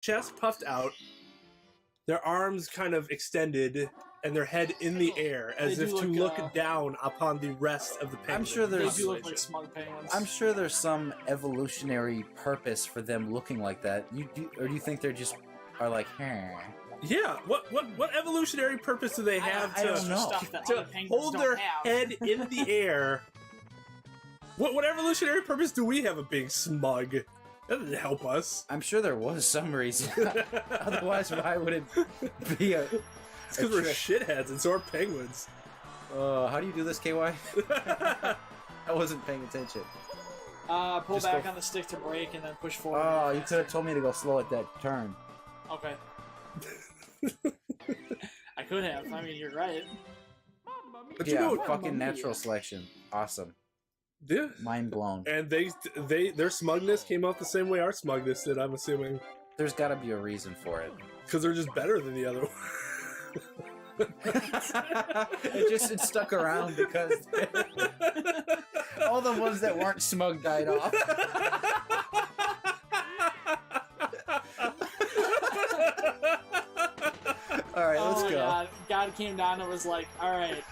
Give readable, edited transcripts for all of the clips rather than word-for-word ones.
chest puffed out, their arms kind of extended, and their head in the air, as if to look down upon the rest of the penguin. I'm sure They do look like smug penguins. I'm sure there's some evolutionary purpose for them looking like that. Or do you think they're just are like, Yeah, what evolutionary purpose do they have I to don't know. to hold their head in the air? What evolutionary purpose do we have of being smug? That doesn't help us. I'm sure there was some reason. Otherwise, why would it be a... It's because we're shitheads and so are penguins. How do you do this, KY? I wasn't paying attention. Pull back on the stick to brake and then push forward. Oh, you could have told me to go slow at that turn. Okay. I could have. I mean, you're right. But yeah, you know, fucking natural selection. Awesome. Yeah. Mind blown. And their smugness came out the same way our smugness did, I'm assuming. There's got to be a reason for it. Because they're just better than the other one. it stuck around because all the ones that weren't smug died off. Alright, let's go. God came down and was like, alright,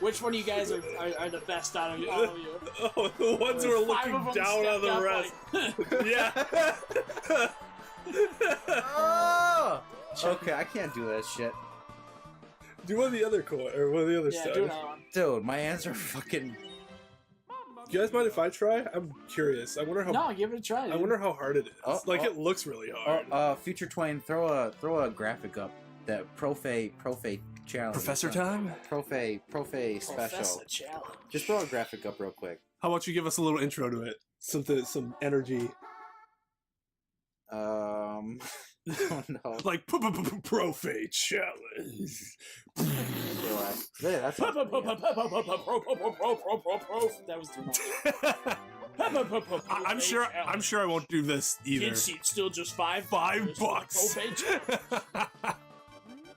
which one of you guys are the best out of all of you? Oh, the ones who are looking down on the rest. Like, yeah. Oh! Okay, I can't do that shit. Do one of the other stuff. Do another one. Dude, my hands are fucking... Do you guys mind if I try? I'm curious. I wonder how... No, give it a try, dude. I wonder how hard it is. It looks really hard. Future Twain, throw a graphic up. That Profe challenge. Professor time? Profe special. Professor challenge. Just throw a graphic up real quick. How about you give us a little intro to it? Some energy. Oh no. Like Profe challenge. That's that was too much. I'm sure I won't do this either. Kid seat still just $5. $5.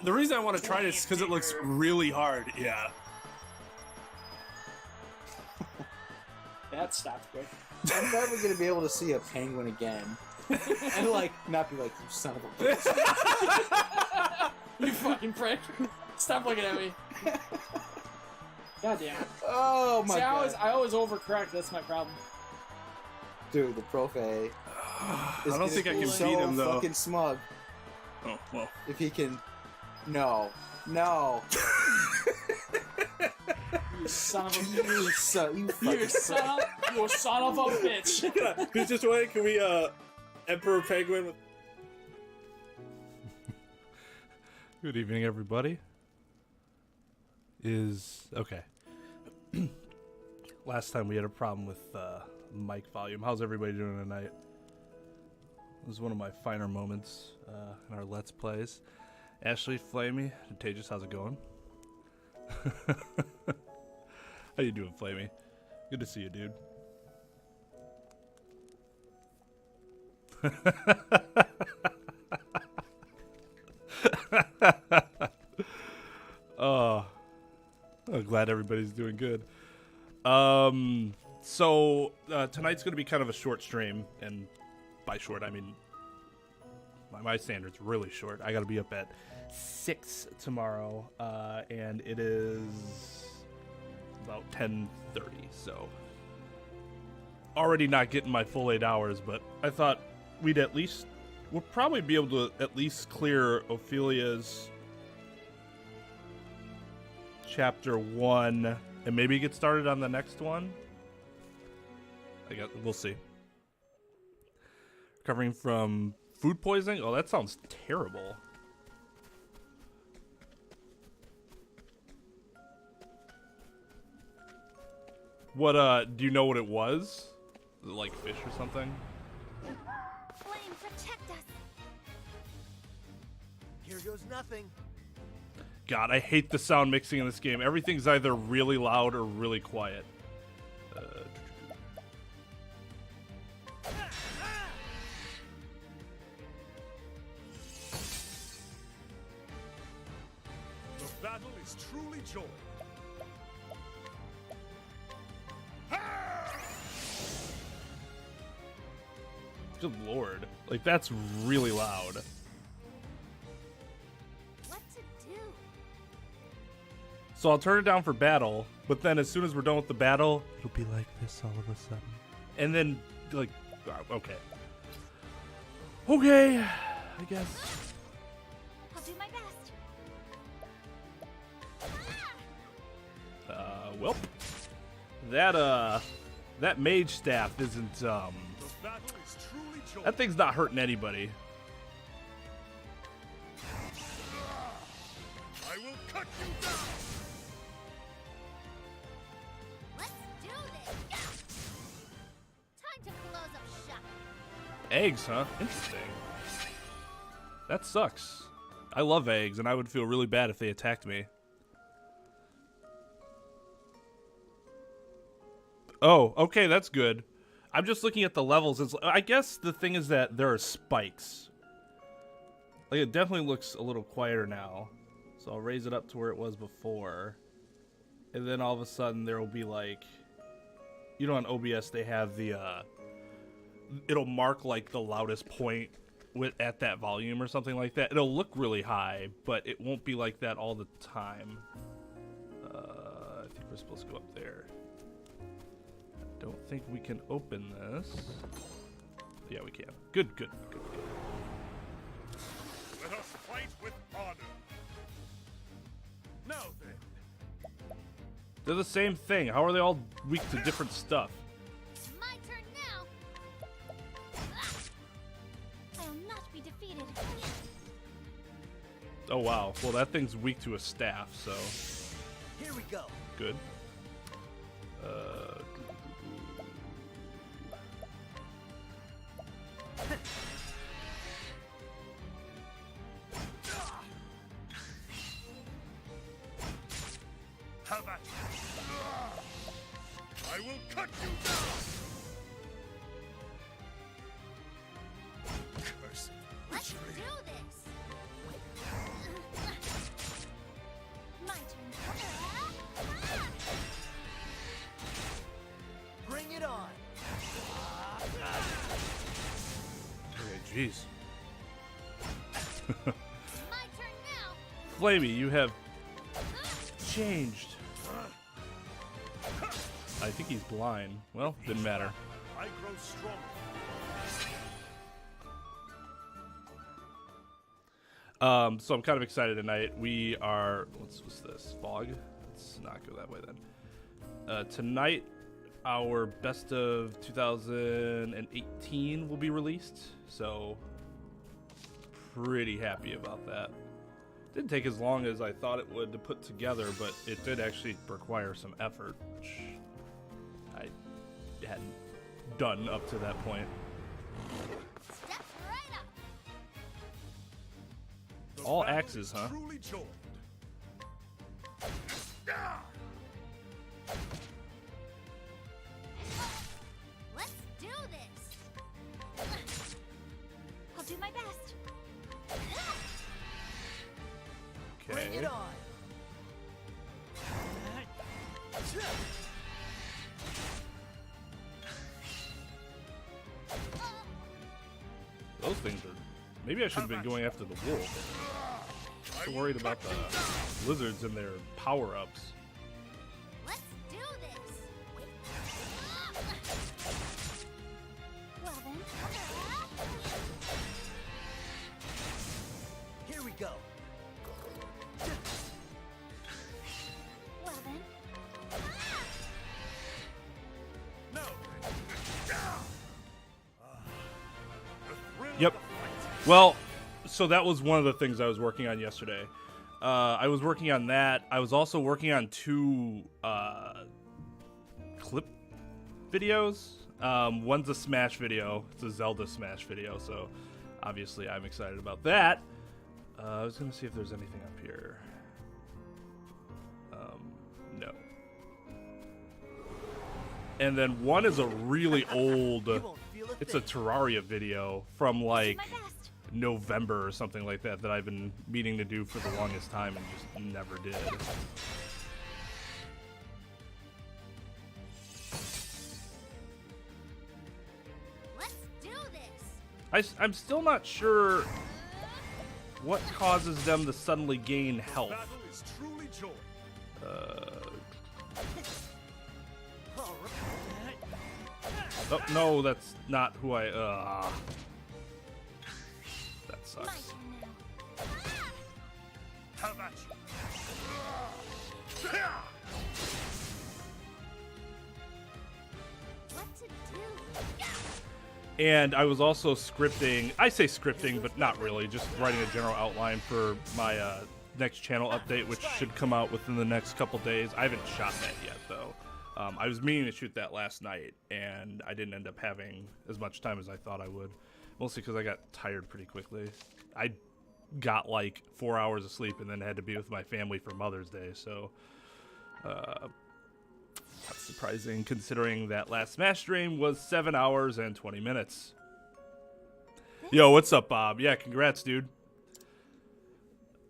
The reason I want to try this is because it looks really hard. Yeah. That stopped quick. I'm never gonna be able to see a penguin again, and not be like, you son of a bitch. You fucking prick! Stop looking at me. God damn it. Oh my god. I always overcorrect. That's my problem. Dude, the Profe. I don't think I can beat him though. Fucking smug. Oh well. If he can. No. You son of a You son of a bitch. Who's just waiting? Can we Emperor Penguin with... Good evening, everybody. Okay. Last time we had a problem with mic volume. How's everybody doing tonight? It was one of my finer moments in our Let's Plays. Ashley, Flamey, and Tejas, how's it going? How you doing, Flamey? Good to see you, dude. Oh, I'm glad everybody's doing good. So tonight's going to be kind of a short stream, and by short I mean my standard's really short. I got to be up at 6 tomorrow, and it is about 10:30. So already not getting my full 8 hours, but I thought we'll probably be able to at least clear Ophilia's chapter 1 and maybe get started on the next one. We'll see. Recovering from food poisoning? Oh, that sounds terrible. What, do you know what it was? Was it like fish or something? Flame, protect us. Here goes nothing. God, I hate the sound mixing in this game. Everything's either really loud or really quiet. The battle is truly joined. Good lord. Like, that's really loud. What to do? So I'll turn it down for battle, but then as soon as we're done with the battle, it'll be like this all of a sudden. And then, like, okay. Okay, I guess. I'll do my best. Well, that mage staff isn't, The battle is truly joy. that thing's not hurting anybody. I will cut you down. Let's do this. Time to close up shop. Eggs, huh? Interesting. That sucks. I love eggs, and I would feel really bad if they attacked me. Oh, okay, that's good. I'm just looking at the levels. I guess the thing is that there are spikes. Like, it definitely looks a little quieter now. So I'll raise it up to where it was before. And then all of a sudden there will be like... You know, on OBS they have the... it'll mark like the loudest point at that volume or something like that. It'll look really high, but it won't be like that all the time. I think we're supposed to go up there. Don't think we can open this. Yeah, we can. Good, good, good, good. Let us fight with honor. Now then, They're the same thing. How are they all weak to different stuff? My turn now. I will not be defeated. Oh, wow. Well, that thing's weak to a staff, so here we go. good. Have at it. I will cut you down. Cursed Let's do betrayal. this. My turn. Bring it on. Okay, jeez. My turn now. Flamey, you have changed. I think he's blind. Well, didn't matter. I grow stronger. So I'm kind of excited tonight. We are... What's this? Fog? Let's not go that way then. Tonight, our Best of 2018 will be released. So, pretty happy about that. Didn't take as long as I thought it would to put together, but it did actually require some effort, which I hadn't done up to that point. Step right up. The All battle axes, is huh? Truly joined. Let's do this. I'll do my best. Bring Okay. it on. Those things are... Maybe I should have been going after the wolf. I'm so worried about the lizards and their power-ups. Let's do this. Well then. Here we go. Well then. No. The thrill Yep. of the fight. Well, so that was one of the things I was working on yesterday. I was working on that. I was also working on 2 clip videos. One's a Smash video. It's a Zelda Smash video, so obviously I'm excited about that. I was going to see if there's anything up here. No. And then one is a really old... You won't feel a It's a thing. Terraria video from Do like my best. November or something like that I've been meaning to do for the longest time and just never did. Let's do this. I'm still not sure what causes them to suddenly gain health. Battle is truly joy. Oh, no, that's not who I. That My sucks. turn now. How about you? What to do? And I was also scripting. I say scripting, but not really. Just writing a general outline for my next channel update, which should come out within the next couple days. I haven't shot that yet, though. I was meaning to shoot that last night, and I didn't end up having as much time as I thought I would. Mostly because I got tired pretty quickly. I got like 4 hours of sleep and then had to be with my family for Mother's Day, so that's surprising considering that last Smash stream was 7 hours and 20 minutes. Yo, what's up, Bob? Yeah, congrats, dude.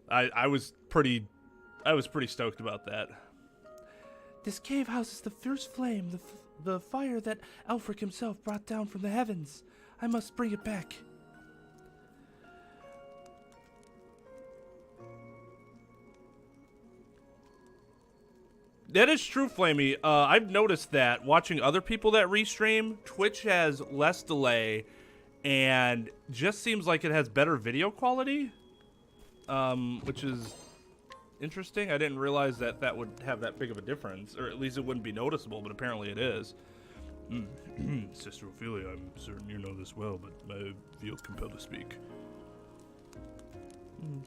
I was pretty stoked about that. This cave houses the fierce flame, the fire that Alfric himself brought down from the heavens. I must bring it back. That is true, Flamey. I've noticed that watching other people that restream, Twitch has less delay and just seems like it has better video quality, which is interesting. I didn't realize that would have that big of a difference, or at least it wouldn't be noticeable, but apparently it is. Sister Ophilia, I'm certain you know this well, but I feel compelled to speak.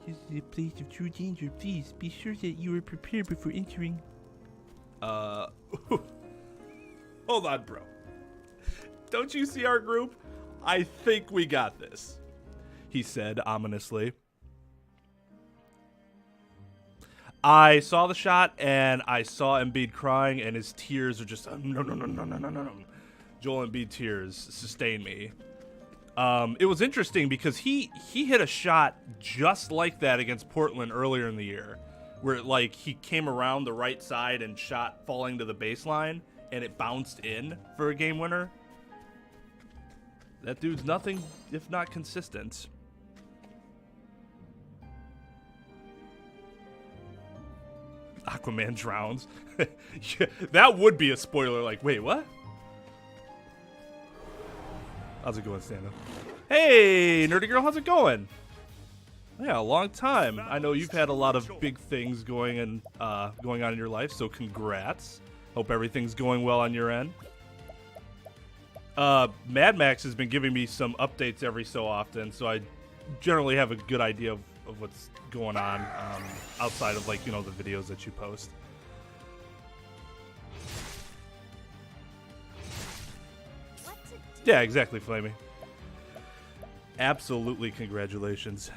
This is a place of true danger. Please be sure that you are prepared before entering. Hold on, bro. Don't you see our group? I think we got this, he said ominously. I saw the shot, and I saw Embiid crying, and his tears are just, no. Joel Embiid tears sustain me. It was interesting because he hit a shot just like that against Portland earlier in the year, where like he came around the right side and shot falling to the baseline, and it bounced in for a game winner. That dude's nothing if not consistent. Aquaman drowns. Yeah, that would be a spoiler. Like, wait, what? How's it going, Santa? Hey, Nerdy Girl, how's it going? Yeah, a long time. I know you've had a lot of big things going on in your life, so congrats. Hope everything's going well on your end. Mad Max has been giving me some updates every so often, so I generally have a good idea of what's going on outside of, like, you know, the videos that you post. Yeah, exactly, Flamey. Absolutely, congratulations.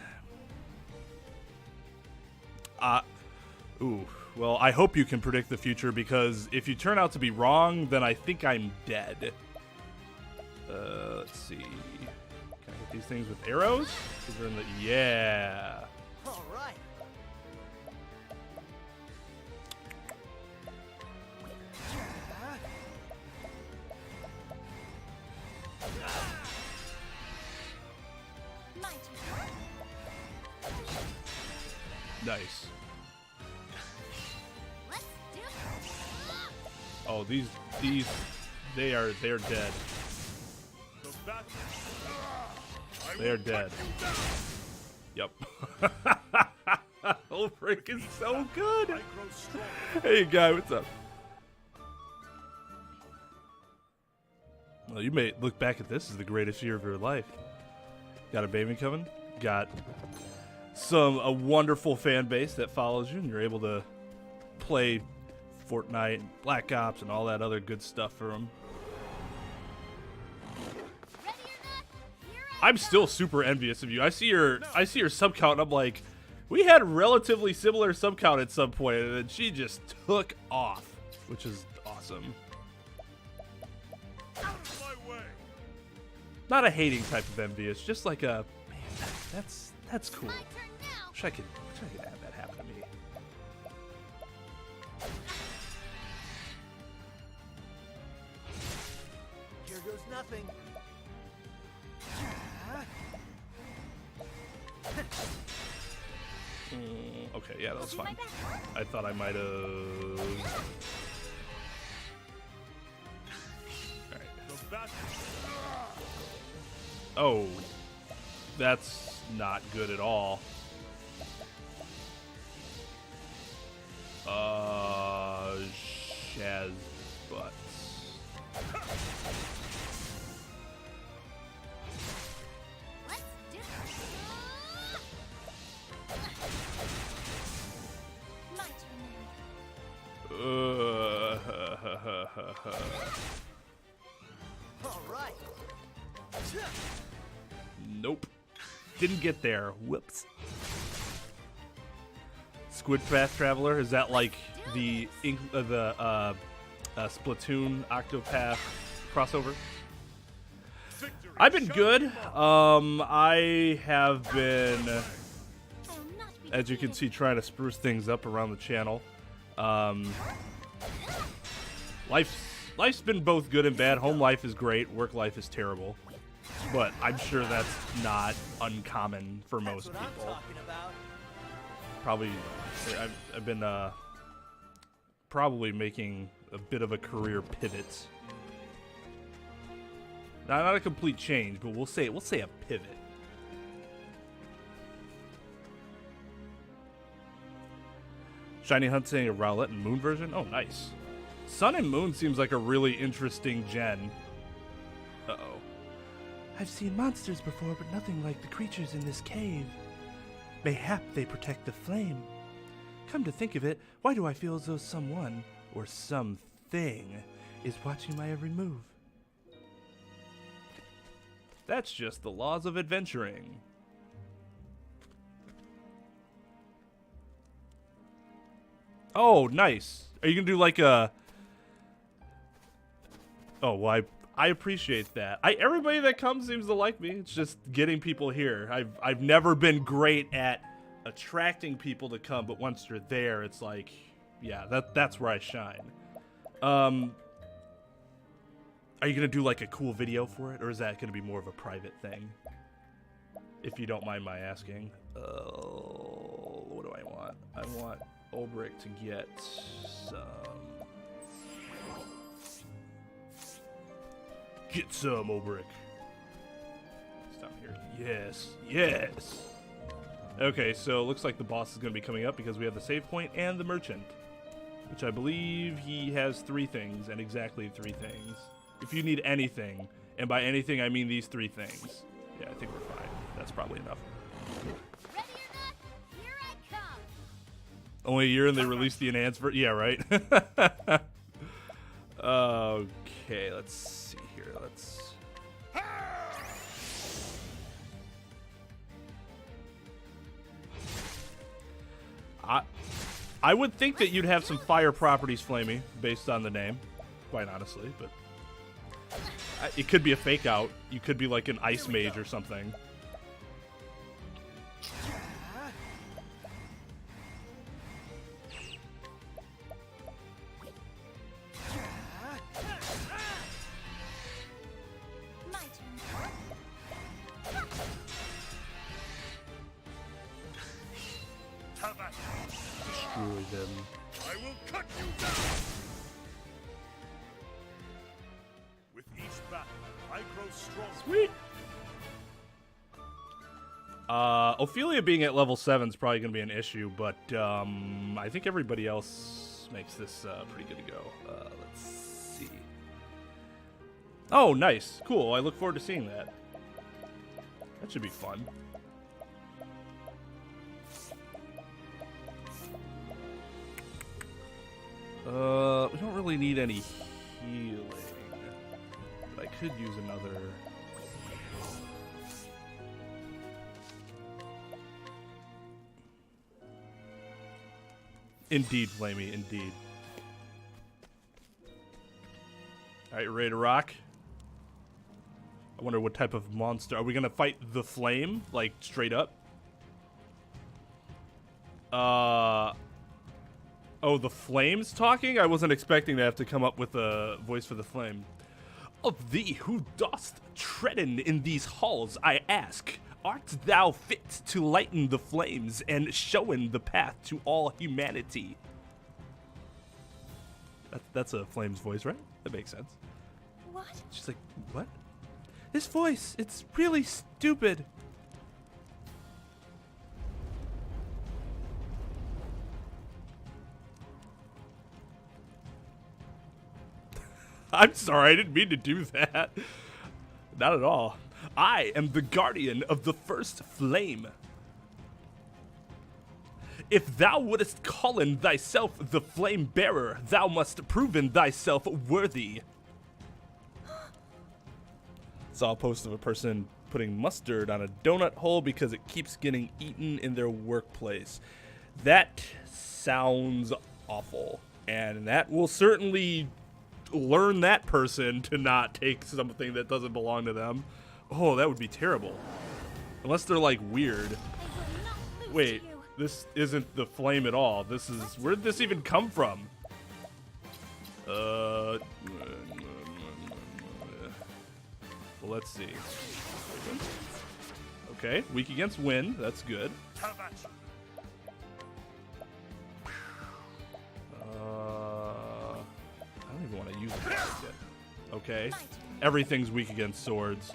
Ooh, well, I hope you can predict the future, because if you turn out to be wrong, then I think I'm dead. Let's see. Can I hit these things with arrows? Yeah. All right. My turn. Nice. Let's do it. Oh, they're dead. The battle. They are dead. Yep. Ulfric is so good. I grow strong. Hey, guy, what's up? Well, you may look back at this as the greatest year of your life. Got a baby coming. Got a wonderful fan base that follows you, and you're able to play Fortnite, and Black Ops, and all that other good stuff for them. Ready or not, here I'm still super envious of you. I see your sub count, and I'm like, we had relatively similar sub count at some point, and then she just took off, which is awesome. Out of my way. Not a hating type of envious, just like a, man, that's cool. my turn now. Wish I could have that happen to me. Here goes nothing. Okay, yeah, that was I'll do my fine. best. I thought I might have. Alright. The best. Oh. That's not good at all. Shaz butts. Let's do my turn now. All right. Nope. Didn't get there. Whoops. Squid Fast Traveler, is that like the Splatoon Octopath crossover? Victory. I've been shall good. be mine. I have been, I will not be as you can see, trying to spruce things up around the channel. Life's been both good and bad. Home life is great. Work life is terrible. But I'm sure that's not uncommon for most That's what I'm people. talking about. Probably, I've been probably making a bit of a career pivot. Not a complete change, but we'll say a pivot. Shiny Hunt saying a Rowlet and Moon version. Oh, nice. Sun and Moon seems like a really interesting gen. Uh-oh. I've seen monsters before, but nothing like the creatures in this cave. Mayhap they protect the flame. Come to think of it, why do I feel as though someone, or something, is watching my every move? That's just the laws of adventuring. Oh, nice. Are you gonna do like a... Oh, well, I appreciate that. Everybody that comes seems to like me. It's just getting people here. I've never been great at attracting people to come, but once you're there, it's like, yeah, that's where I shine. Are you gonna do like a cool video for it, or is that gonna be more of a private thing? If you don't mind my asking. What do I want? I want Ulbrich to get some. Get some, Ulbrich. It's down here. Yes, yes. Okay, so it looks like the boss is going to be coming up because we have the save point and the merchant, which I believe he has 3 things, and exactly 3 things. If you need anything, and by anything I mean these 3 things. Yeah, I think we're fine. That's probably enough. Ready or not, here I come. Only a year and they released the enhanced version. Yeah, right? Okay, let's see here. I would think that you'd have some fire properties, Flamey, based on the name, quite honestly, but it could be a fake out. You could be like an ice mage or something. My turn. Have at it. Destroy them. I will cut you down. With each battle, I grow stronger. Sweet. Ophilia being at level 7 is probably going to be an issue, but I think everybody else makes this pretty good to go. Let's see. Oh, nice. Cool. I look forward to seeing that. That should be fun. We don't really need any healing, but I could use another. Indeed, Flamey, indeed. Alright, ready to rock? I wonder what type of monster. Are we gonna fight the flame? Like, straight up? Oh, the flame's talking? I wasn't expecting to have to come up with a voice for the flame. Of thee who dost tread in these halls, I ask, art thou fit to lighten the flames and showen the path to all humanity? That's a Flame's voice, right? That makes sense. What? She's like, what? This voice, it's really stupid. I'm sorry, I didn't mean to do that. Not at all. I am the guardian of the first flame. If thou wouldest call in thyself the flame bearer, thou must proven thyself worthy. Saw a post of a person putting mustard on a donut hole because it keeps getting eaten in their workplace. That sounds awful, and that will certainly learn that person to not take something that doesn't belong to them. Oh, that would be terrible. Unless they're like weird. I will not lose Wait, to you. this isn't the flame at all. This is, where did this even come from? Well, let's see. Okay, weak against wind. That's good. Have at you. I don't even want to use it yet. Okay, everything's weak against swords.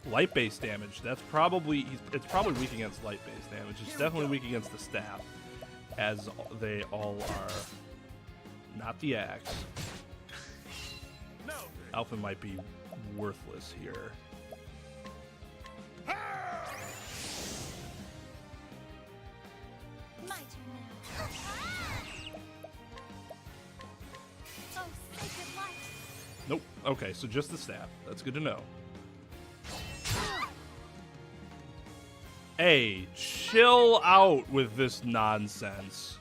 Light-based damage. That's probably it's probably weak against light-based damage. It's definitely weak against the staff, as they all are. Not the axe. No. Alpha might be worthless here. My turn now. Oh, sacred light. Nope. Okay, so just the staff. That's good to know. Hey, chill out with this nonsense.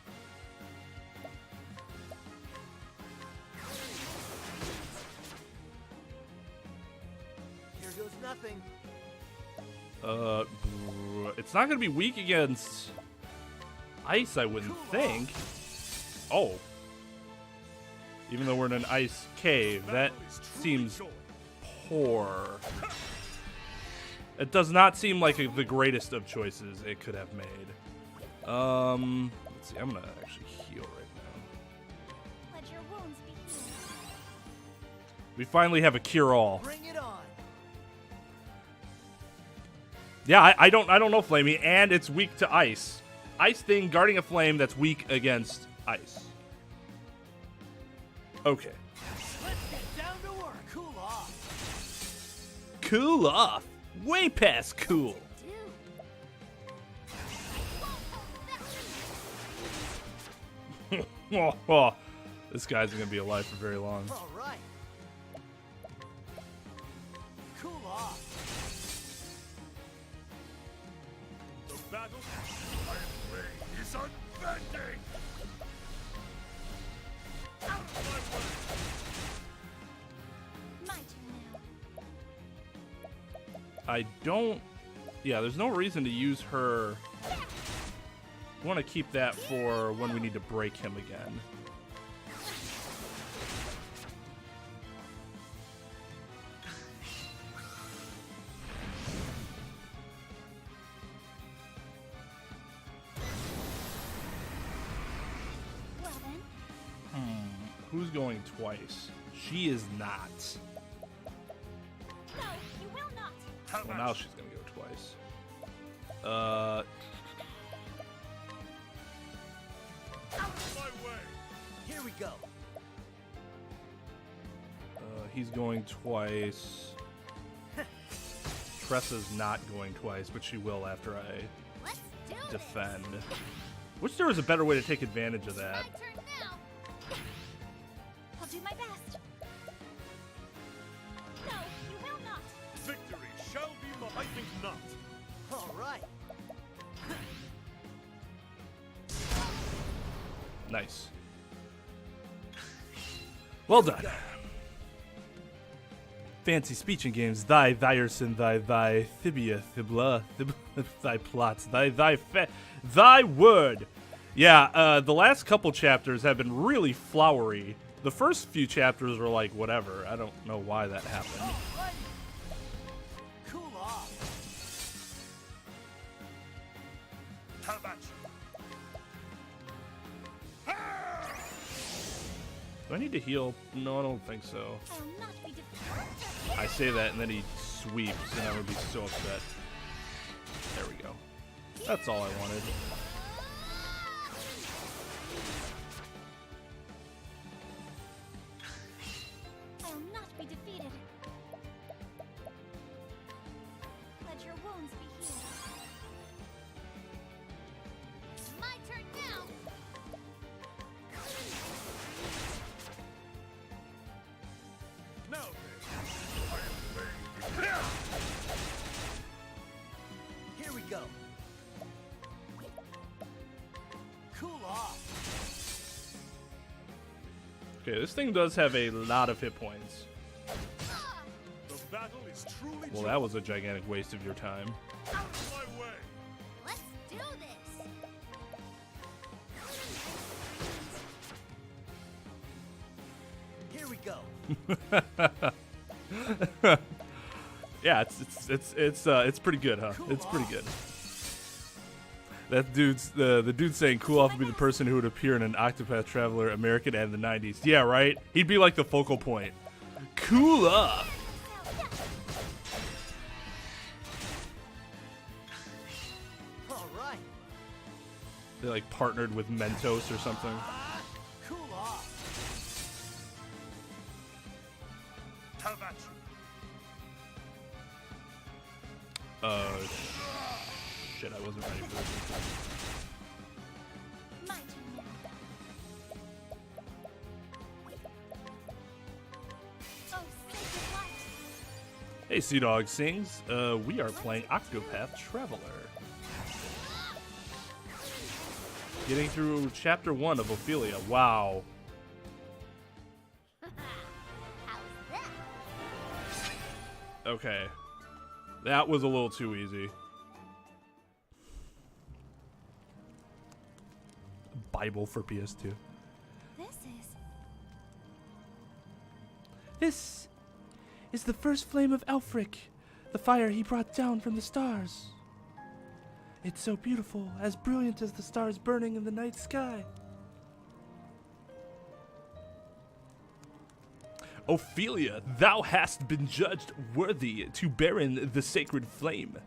Here goes nothing. It's not gonna be weak against ice, I wouldn't think. Oh. Even though we're in an ice cave, that seems poor. It does not seem like the greatest of choices it could have made. Let's see, I'm gonna actually heal right now. Let your wounds be healed. We finally have a cure-all. Bring it on. Yeah, I don't know Flamey, and it's weak to ice. Ice thing guarding a flame that's weak against ice. Okay. Let's get down to work. Cool off. Cool off. Way past cool. Do. This guy's gonna be alive for very long. All right. Cool off. The battle I am ready is unbending. My turn now. I don't. Yeah, there's no reason to use her. I want to keep that for when we need to break him again. Well then. Who's going twice? She is not. No, you will not. Have Well, at now you. she's gonna go twice. My way. Here we go. He's going twice. Tressa's not going twice, but she will after I Let's do this. defend. Wish there was a better way to take advantage of that. My turn now. I'll do my best. No, you will not. Victory shall be mine. I think not. All right. Nice. Well done. Fancy speech in games. Thy, thyerson, thy, thibia, thibla, thy plots, thy word. Yeah, the last couple chapters have been really flowery. The first few chapters were like whatever. I don't know why that happened. Cool off. How about you? Do I need to heal? No, I don't think so. I'll not be defeated. I say that and then he sweeps and I would be so upset. There we go. That's all I wanted. I'll not be defeated. Let your wounds be healed. My turn now. No, Here we go. Cool off. Okay, this thing does have a lot of hit points. the battle is truly Well, that was a gigantic waste of your time. my way. Let's do this. Here we go. Yeah, it's pretty good, huh? It's pretty good. That dude's the dude saying cool off would be the person who would appear in an Octopath Traveler American ad in the 90s. Yeah, right? He'd be like the focal point. Cool off. All right. They like partnered with Mentos or something. Cool off. How about you? Shit, I wasn't ready for this. My turn now. Oh, sacred light. Hey, Sea Dog Sings. We are playing Octopath Traveler. Getting through chapter 1 of Ophilia. Wow. How's that? Okay. That was a little too easy. Bible for PS2. This is the first flame of Elfric, the fire he brought down from the stars. It's so beautiful, as brilliant as the stars burning in the night sky. Ophilia, thou hast been judged worthy to bear in the sacred flame.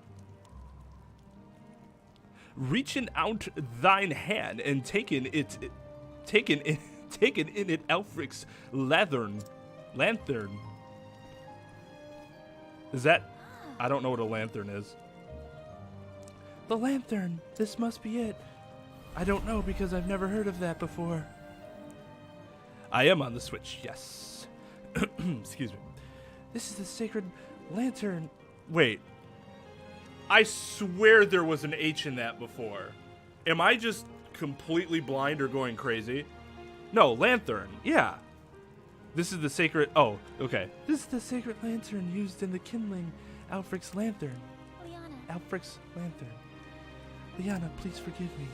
Reaching out thine hand and taken in it Elfric's lantern. Is that? I don't know what a lantern is. The lantern. This must be it. I don't know because I've never heard of that before. I am on the Switch, yes. Excuse me. This is the sacred lantern. Wait. I swear there was an H in that before. Am I just completely blind or going crazy? No, lantern. Yeah. This is the sacred... Oh, okay. This is the sacred lantern used in the kindling Alfric's lantern. Liana. Alfric's lantern. Liana, please forgive me.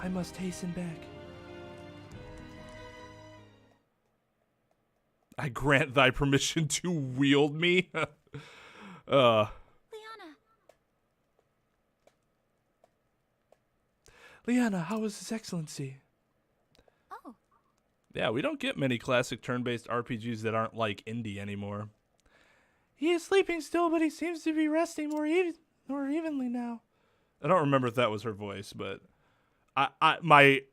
I must hasten back. I grant thy permission to wield me. Liana. Liana, how is His Excellency? Oh, Yeah, we don't get many classic turn-based RPGs that aren't like indie anymore. He is sleeping still, but he seems to be resting more evenly now. I don't remember if that was her voice, but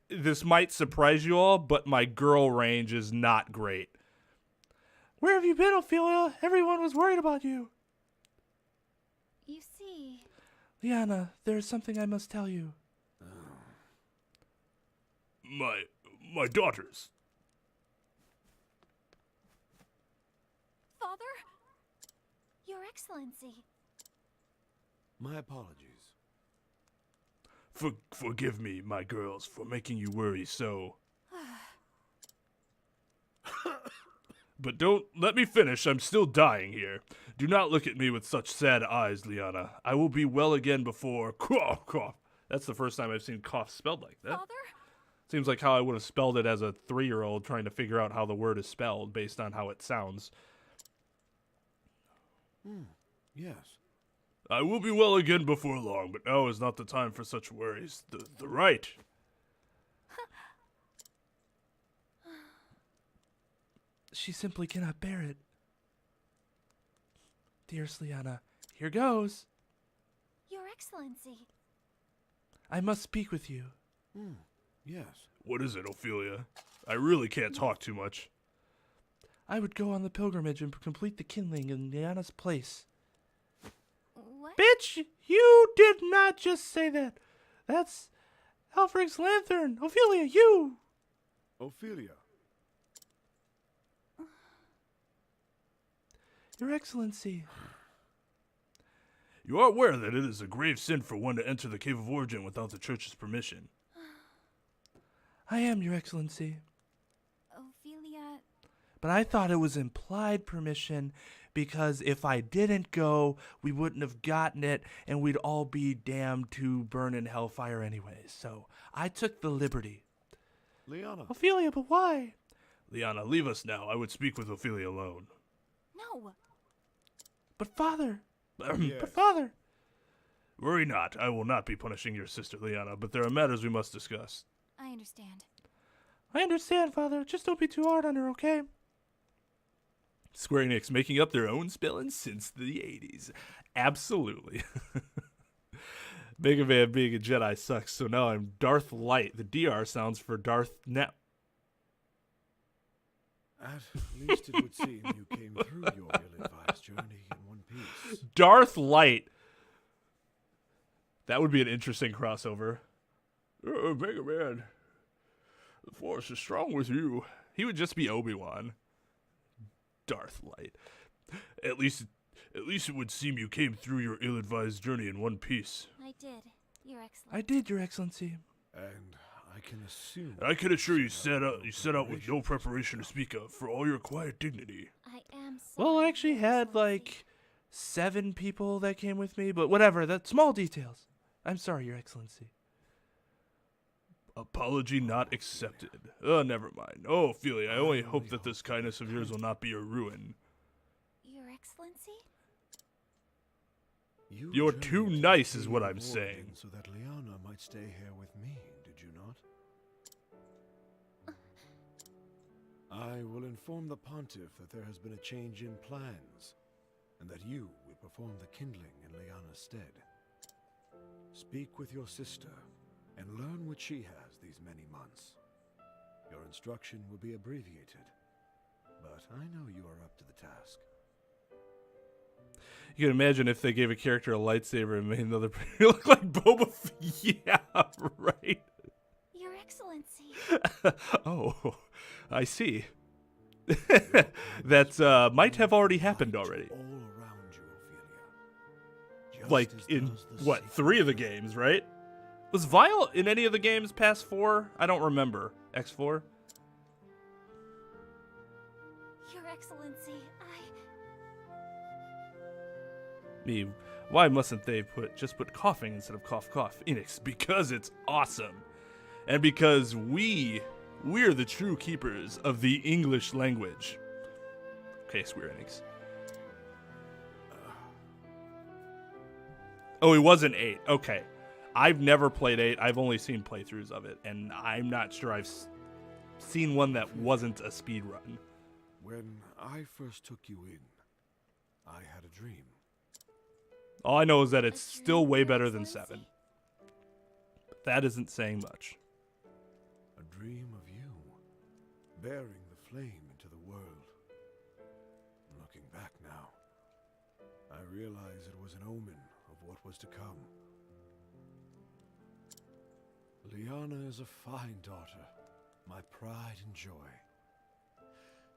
this might surprise you all, but my girl range is not great. Where have you been, Ophilia? Everyone was worried about you. you see. Liana, there is something I must tell you. My daughters. Father? Your Excellency. My apologies. Forgive me, my girls, for making you worry so. But don't let me finish. I'm still dying here. Do not look at me with such sad eyes, Liana. I will be well again before... Cough, cough. That's the first time I've seen cough spelled like that. Father? Seems like how I would have spelled it as a 3-year-old trying to figure out how the word is spelled based on how it sounds. Yes. I will be well again before long, but now is not the time for such worries. The right. She simply cannot bear it. Dearest Liana, here goes. Your Excellency. I must speak with you. Yes. What is it, Ophilia? I really can't talk too much. I would go on the pilgrimage and complete the kindling in Liana's place. What? Bitch, you did not just say that. That's Alfred's lantern. Ophilia, you. Ophilia. Your Excellency. You are aware that it is a grave sin for one to enter the Cave of Origin without the Church's permission. I am, Your Excellency. Ophelia. But I thought it was implied permission because if I didn't go, we wouldn't have gotten it and we'd all be damned to burn in hellfire anyways. So I took the liberty. Liana. Ophelia, but why? Liana, leave us now. I would speak with Ophelia alone. No. But Father. Yes. But Father. Worry not. I will not be punishing your sister, Liana, but there are matters we must discuss. I understand. I understand, Father. Just don't be too hard on her, okay? Square Enix making up their own spelling since the 80s. Absolutely. Mega Man being a Jedi sucks, so now I'm Darth Light. The DR sounds for Darth Net. At least it would seem you came through your ill-advised journey in one piece. Darth Light. That would be an interesting crossover. Mega Man. The Force is strong with you. He would just be Obi-Wan. Darth Light. At least it would seem you came through your ill-advised journey in one piece. I did, Your Excellency. I did, Your Excellency. And I can assume... I can assure you set out with no preparation to speak of for all your quiet dignity. I am sorry. Well, I actually Your had Excellency. like 7 people that came with me, but whatever, that's small details. I'm sorry, Your Excellency. Apology not accepted. Never mind. Oh, Ophelia, I only hope that this kindness of yours will not be your ruin. Your Excellency? You You're journeyed too to the nice is Cave what of I'm Origin saying. So that Liana might stay here with me, did you not? I will inform the Pontiff that there has been a change in plans, and that you will perform the kindling in Liana's stead. Speak with your sister, and learn what she has these many months. Your instruction will be abbreviated, but I know you are up to the task. You can imagine if they gave a character a lightsaber and made another look like Boba Fett. Yeah, right. Your Excellency. Oh, I see. That might have already happened already. All around you, Ophelia. Just Like as in, does the what, sacred 3 of the games, right? Was Vile in any of the games past 4? I don't remember. X4? Your Excellency, Me, why mustn't they just put coughing instead of cough cough? Enix, because it's awesome. And because we're the true keepers of the English language. Okay, Square Enix. Oh, it wasn't 8. Okay. I've never played 8. I've only seen playthroughs of it, and I'm not sure I've seen one that wasn't a speed run. When I first took you in, I had a dream. All I know is that it's A still dream, way Your better than Excellency? 7. But that isn't saying much. A dream of you, bearing the flame into the world. Looking back now, I realize it was an omen of what was to come. Liana is a fine daughter, my pride and joy.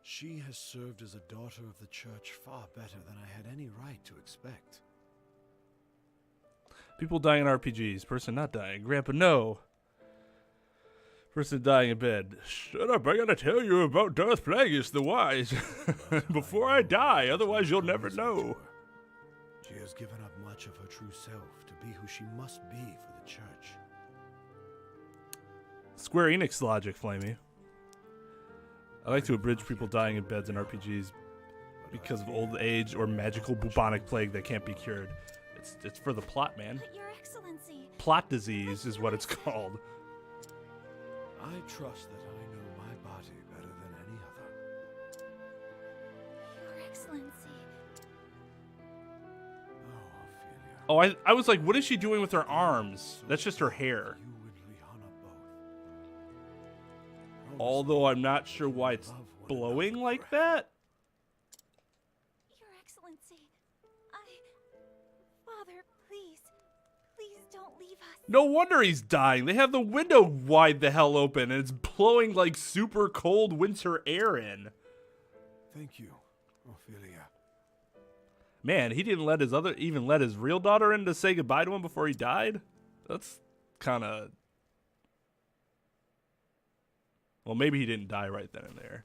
She has served as a daughter of the church far better than I had any right to expect. People dying in RPGs. Person not dying. Grandpa, no. Person dying in bed. Shut up, I gotta tell you about Darth Plagueis the Wise. Before I die, otherwise you'll never know. She has given up much of her true self to be who she must be for the church. Square Enix logic, Flamey. I like to abridge people dying in beds in RPGs because of old age or magical bubonic plague that can't be cured. It's for the plot, man. But Your Excellency. Plot disease is what it's called. I trust that I know my body better than any other. Your Excellency. Oh, Ophilia. Oh, I was like, what is she doing with her arms? That's just her hair. You and Liana both. Although I'm not sure why it's blowing like that. Your Excellency. Father, please. Please don't leave us. No wonder he's dying. They have the window wide the hell open and it's blowing like super cold winter air in. Thank you, Ophilia. Man, he didn't let even let his real daughter in to say goodbye to him before he died? That's kind of... Well, maybe he didn't die right then and there.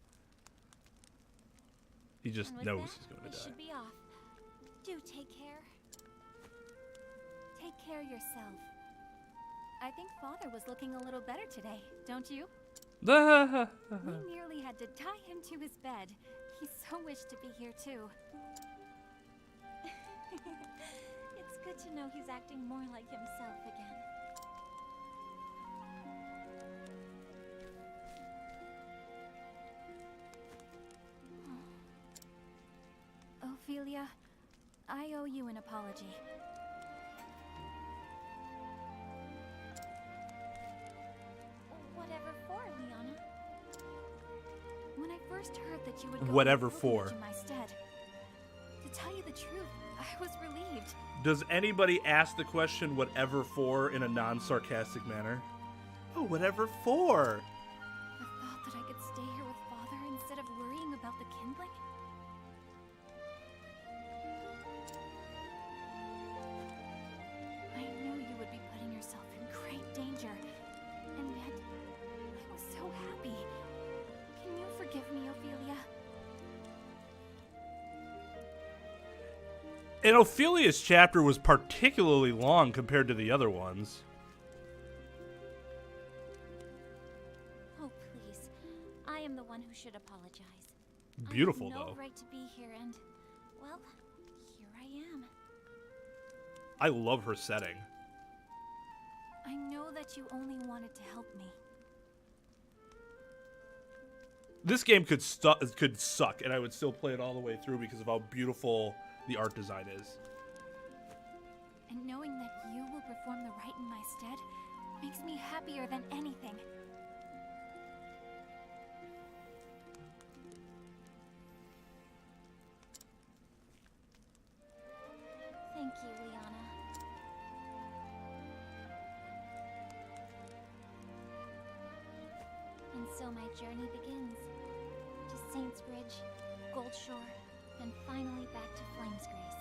He just And with knows that, he's going we to die. should be off. Do take care. Take care yourself. I think Father was looking a little better today, don't you? We nearly had to tie him to his bed. He so wished to be here too. It's good to know he's acting more like himself again. Ophilia, I owe you an apology. Whatever for, Liana? When I first heard that you would go Whatever to for. in my stead, to tell you the truth, I was relieved. Does anybody ask the question whatever for in a non-sarcastic manner? Oh, whatever for? The thought that I could stay here with Father instead of worrying about the kindling? I knew you would be putting yourself in great danger, and yet I was so happy. Can you forgive me, Ophilia? And Ophelia's chapter was particularly long compared to the other ones. Oh, please. I am the one who should apologize. Beautiful, I have no though. right to be here, and, well, here I am. I love her setting. I know that you only wanted to help me. This game could suck, and I would still play it all the way through because of how beautiful the art design is. And knowing that you will perform the right in my stead makes me happier than anything. Thank you, Liana. And so my journey begins. To Saints Bridge, Goldshore, and finally back to Flamesgrace.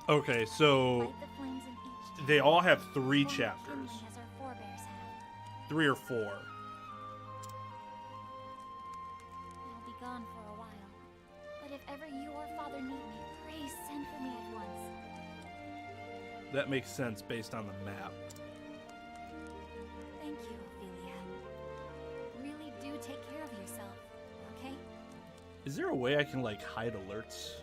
Okay, so Light the flames in each town, they all have 3 form the chapters. kindling as our forebears have. 3 or 4. I'll be gone for a while. But if ever you or Father need me, pray send for me at once. That makes sense based on the map. Thank you, Ophilia. Really do take care of yourself, okay? Is there a way I can, like, hide alerts?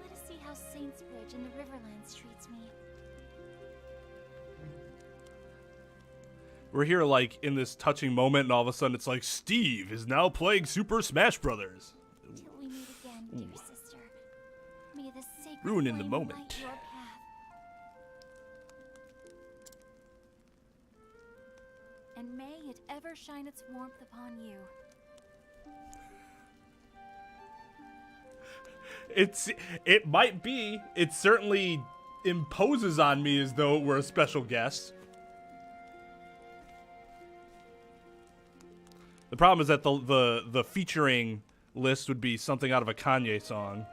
Let us see how Saints Bridge and the Riverlands treats me. We're here, like, in this touching moment, and all of a sudden it's like, Steve is now playing Super Smash Brothers. Till we meet again, dear sister. May the sacred Ruining the flame moment. light your path. And may it ever shine its warmth upon you. It might be. It certainly imposes on me as though it were a special guest. The problem is that the featuring list would be something out of a Kanye song.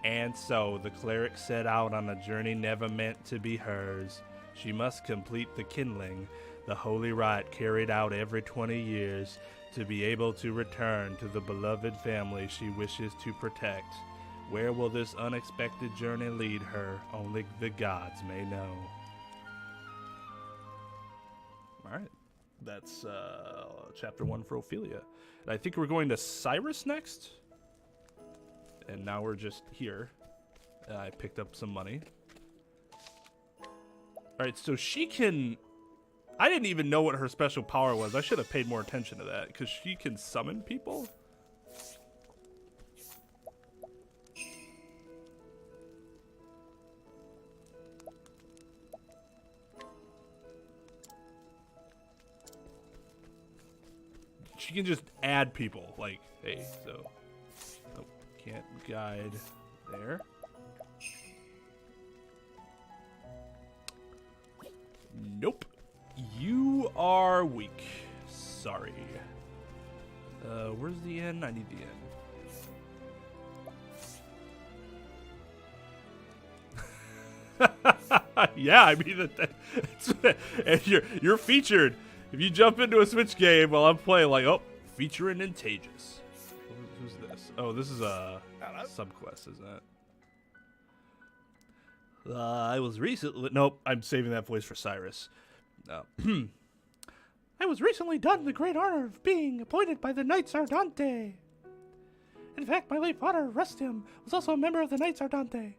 And so the cleric set out on a journey never meant to be hers. She must complete the kindling, the holy rite carried out every 20 years, to be able to return to the beloved family she wishes to protect. Where will this unexpected journey lead her? Only the gods may know. All right. That's chapter 1 for Ophilia. And I think we're going to Cyrus next. And now we're just here. I picked up some money. All right, so she can... I didn't even know what her special power was. I should have paid more attention to that, because she can summon people? She can just add people. Like, hey, so... Oh, can't guide there. Nope. You are weak. Sorry. Where's the inn? I need the inn. Yeah, I mean and you're featured. If you jump into a Switch game while I'm playing, like, oh, featuring in Tages. Who's this? Oh, this is a subquest, isn't it? I was recently... Nope, I'm saving that voice for Cyrus. I was recently done the great honor of being appointed by the Knights Ardente. In fact, my late father, Rustum, was also a member of the Knights Ardente,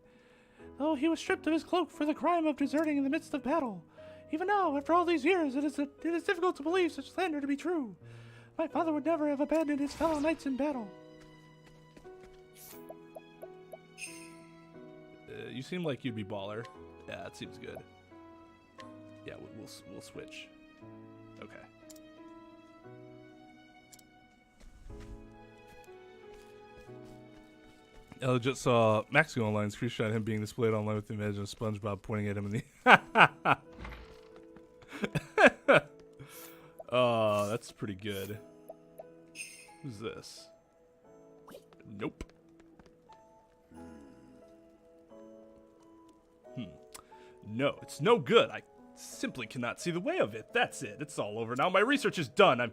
though he was stripped of his cloak for the crime of deserting in the midst of battle. Even now, after all these years, it is difficult to believe such slander to be true. My father would never have abandoned his fellow knights in battle. You seem like you'd be baller. Yeah, it seems good. Yeah, we'll switch. Okay. I just saw Max go online, screenshot him being displayed online with the image of SpongeBob pointing at him in the... Oh, that's pretty good. Who's this? Nope. No, it's no good. I simply cannot see the way of it. That's it. It's all over now. My research is done. I'm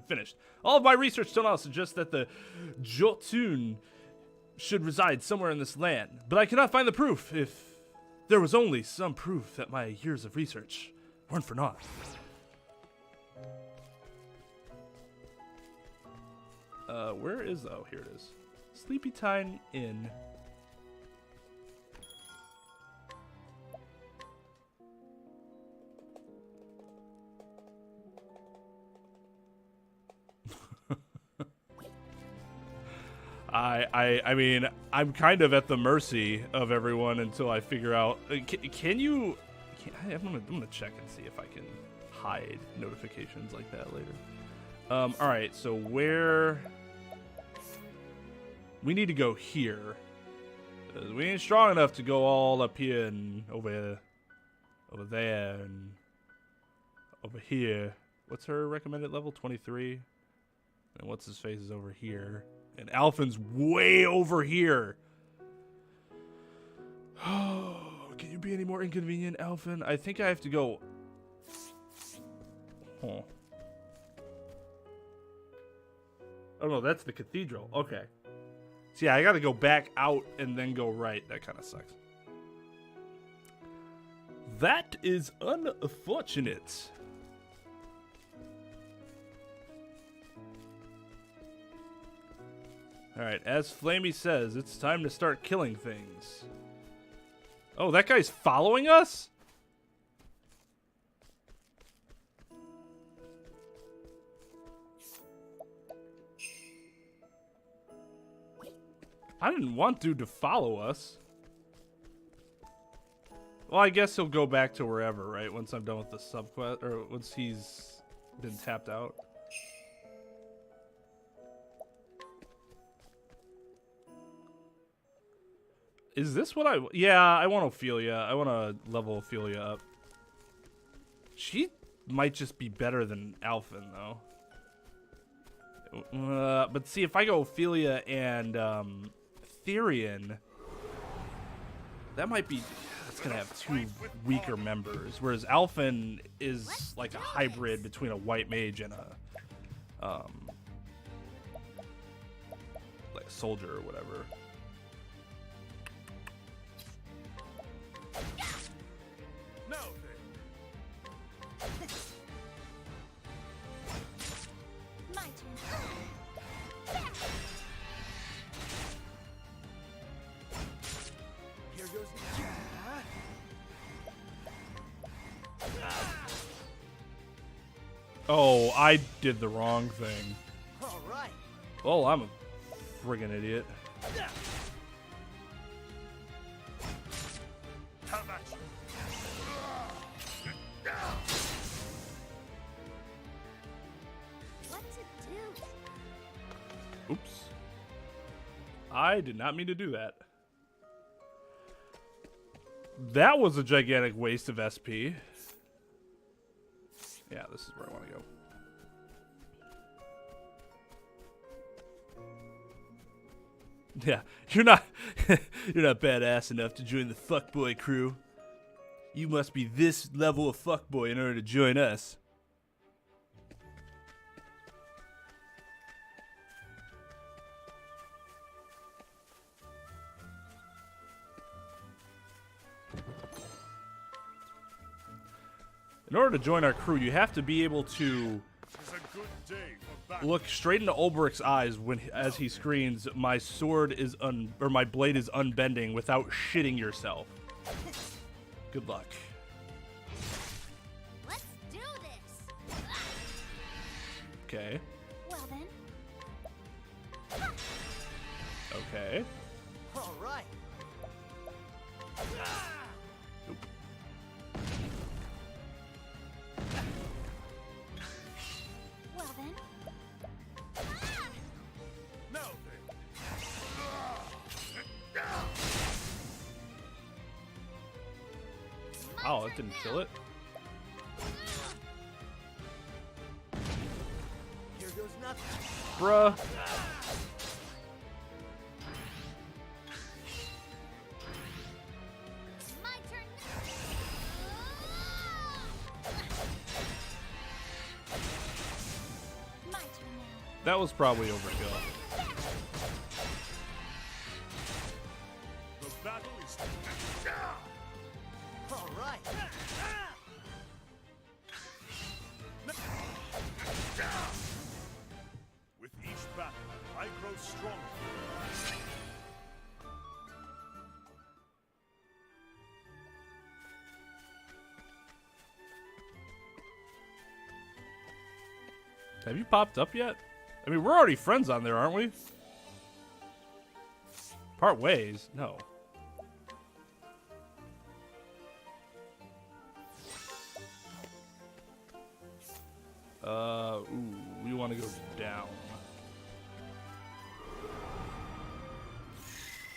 finished. All of my research till now suggests that the Jotun should reside somewhere in this land, but I cannot find the proof. If there was only some proof that my years of research weren't for naught. Where is... Oh, here it is. Sleepy Time Inn. I mean, I'm kind of at the mercy of everyone until I figure out. Can you? I'm gonna check and see if I can hide notifications like that later. All right, so where? We need to go here. We ain't strong enough to go all up here and over there and over here. What's her recommended level? 23. And what's his face is over here. And Alphen's way over here. Oh, can you be any more inconvenient, Alphen? I think I have to go... Huh. Oh, no, that's the cathedral. Okay. So, yeah, I gotta go back out and then go right. That kind of sucks. That is unfortunate. Alright, as Flamey says, it's time to start killing things. Oh, that guy's following us? I didn't want dude to follow us. Well, I guess he'll go back to wherever, right? Once I'm done with the subquest, or once he's been tapped out. Is this what I... Yeah, I want Ophilia. I want to level Ophilia up. She might just be better than Alphen, though. But see, if I go Ophilia and Therian, that might be... That's going to have two weaker members. Whereas Alphen is like a hybrid between a white mage and a... like soldier or whatever. Oh, I did the wrong thing. All right. Oh, I'm a friggin' idiot. Come at you. What to do? Oops. I did not mean to do that. That was a gigantic waste of SP. Yeah, this is where I want to go. Yeah, you're not badass enough to join the fuckboy crew. You must be this level of fuckboy in order to join us. In order to join our crew, you have to be able to It's a good day for battle. look straight into Ulbricht's eyes as he screams, "My sword is or my blade is unbending," without shitting yourself. Good luck. Let's do this. Okay. Well then. Okay. All right. Nope. Well then. Now then. Oh, it didn't kill it. Here goes nothing. Bruh. My turn. My turn now. That was probably overkill. The battle is. All right. With each battle, I grow stronger. Have you popped up yet? I mean, we're already friends on there, aren't we? Part ways? No. Ooh, we want to go down.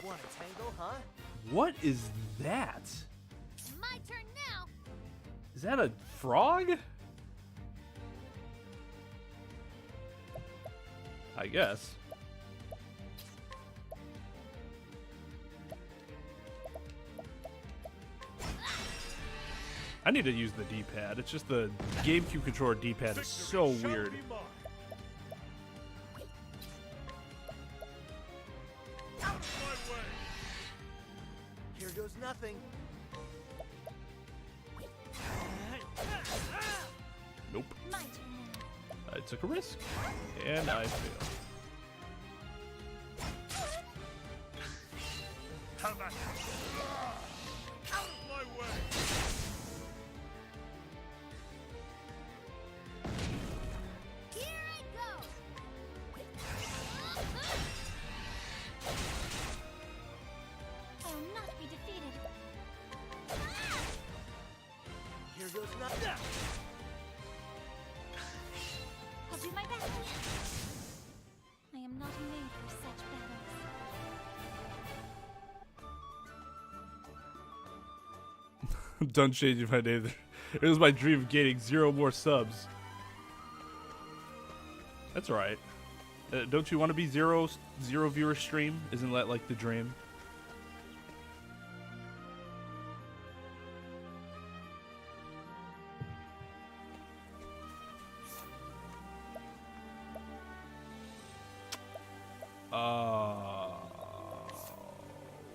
Want a tango, huh? What is that? My turn now. Is that a frog? I guess. I need to use the D-pad. It's just the GameCube controller D-pad is so Victory shall weird. be mine. Out of my way. Here goes nothing. Nope. My turn now. I took a risk, and I failed. Come at me. Out of my way. Here I go. I will not be defeated. Here goes nothing. I'll do my best. I am not made for such battles. Done changing my name. It was my dream of gaining 0 more subs. That's alright. Don't you want to be zero viewer stream? Isn't that like the dream?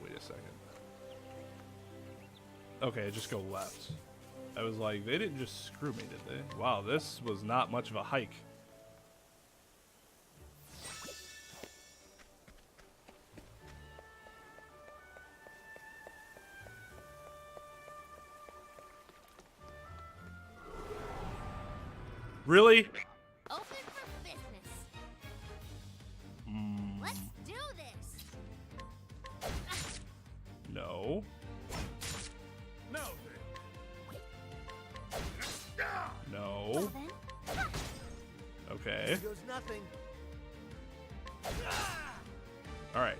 Wait a second. Okay, just go left. I was like, they didn't just screw me, did they? Wow, this was not much of a hike. Really? Open for business. Let's do this. No. Now No. Well then, Okay. Here goes nothing. All right.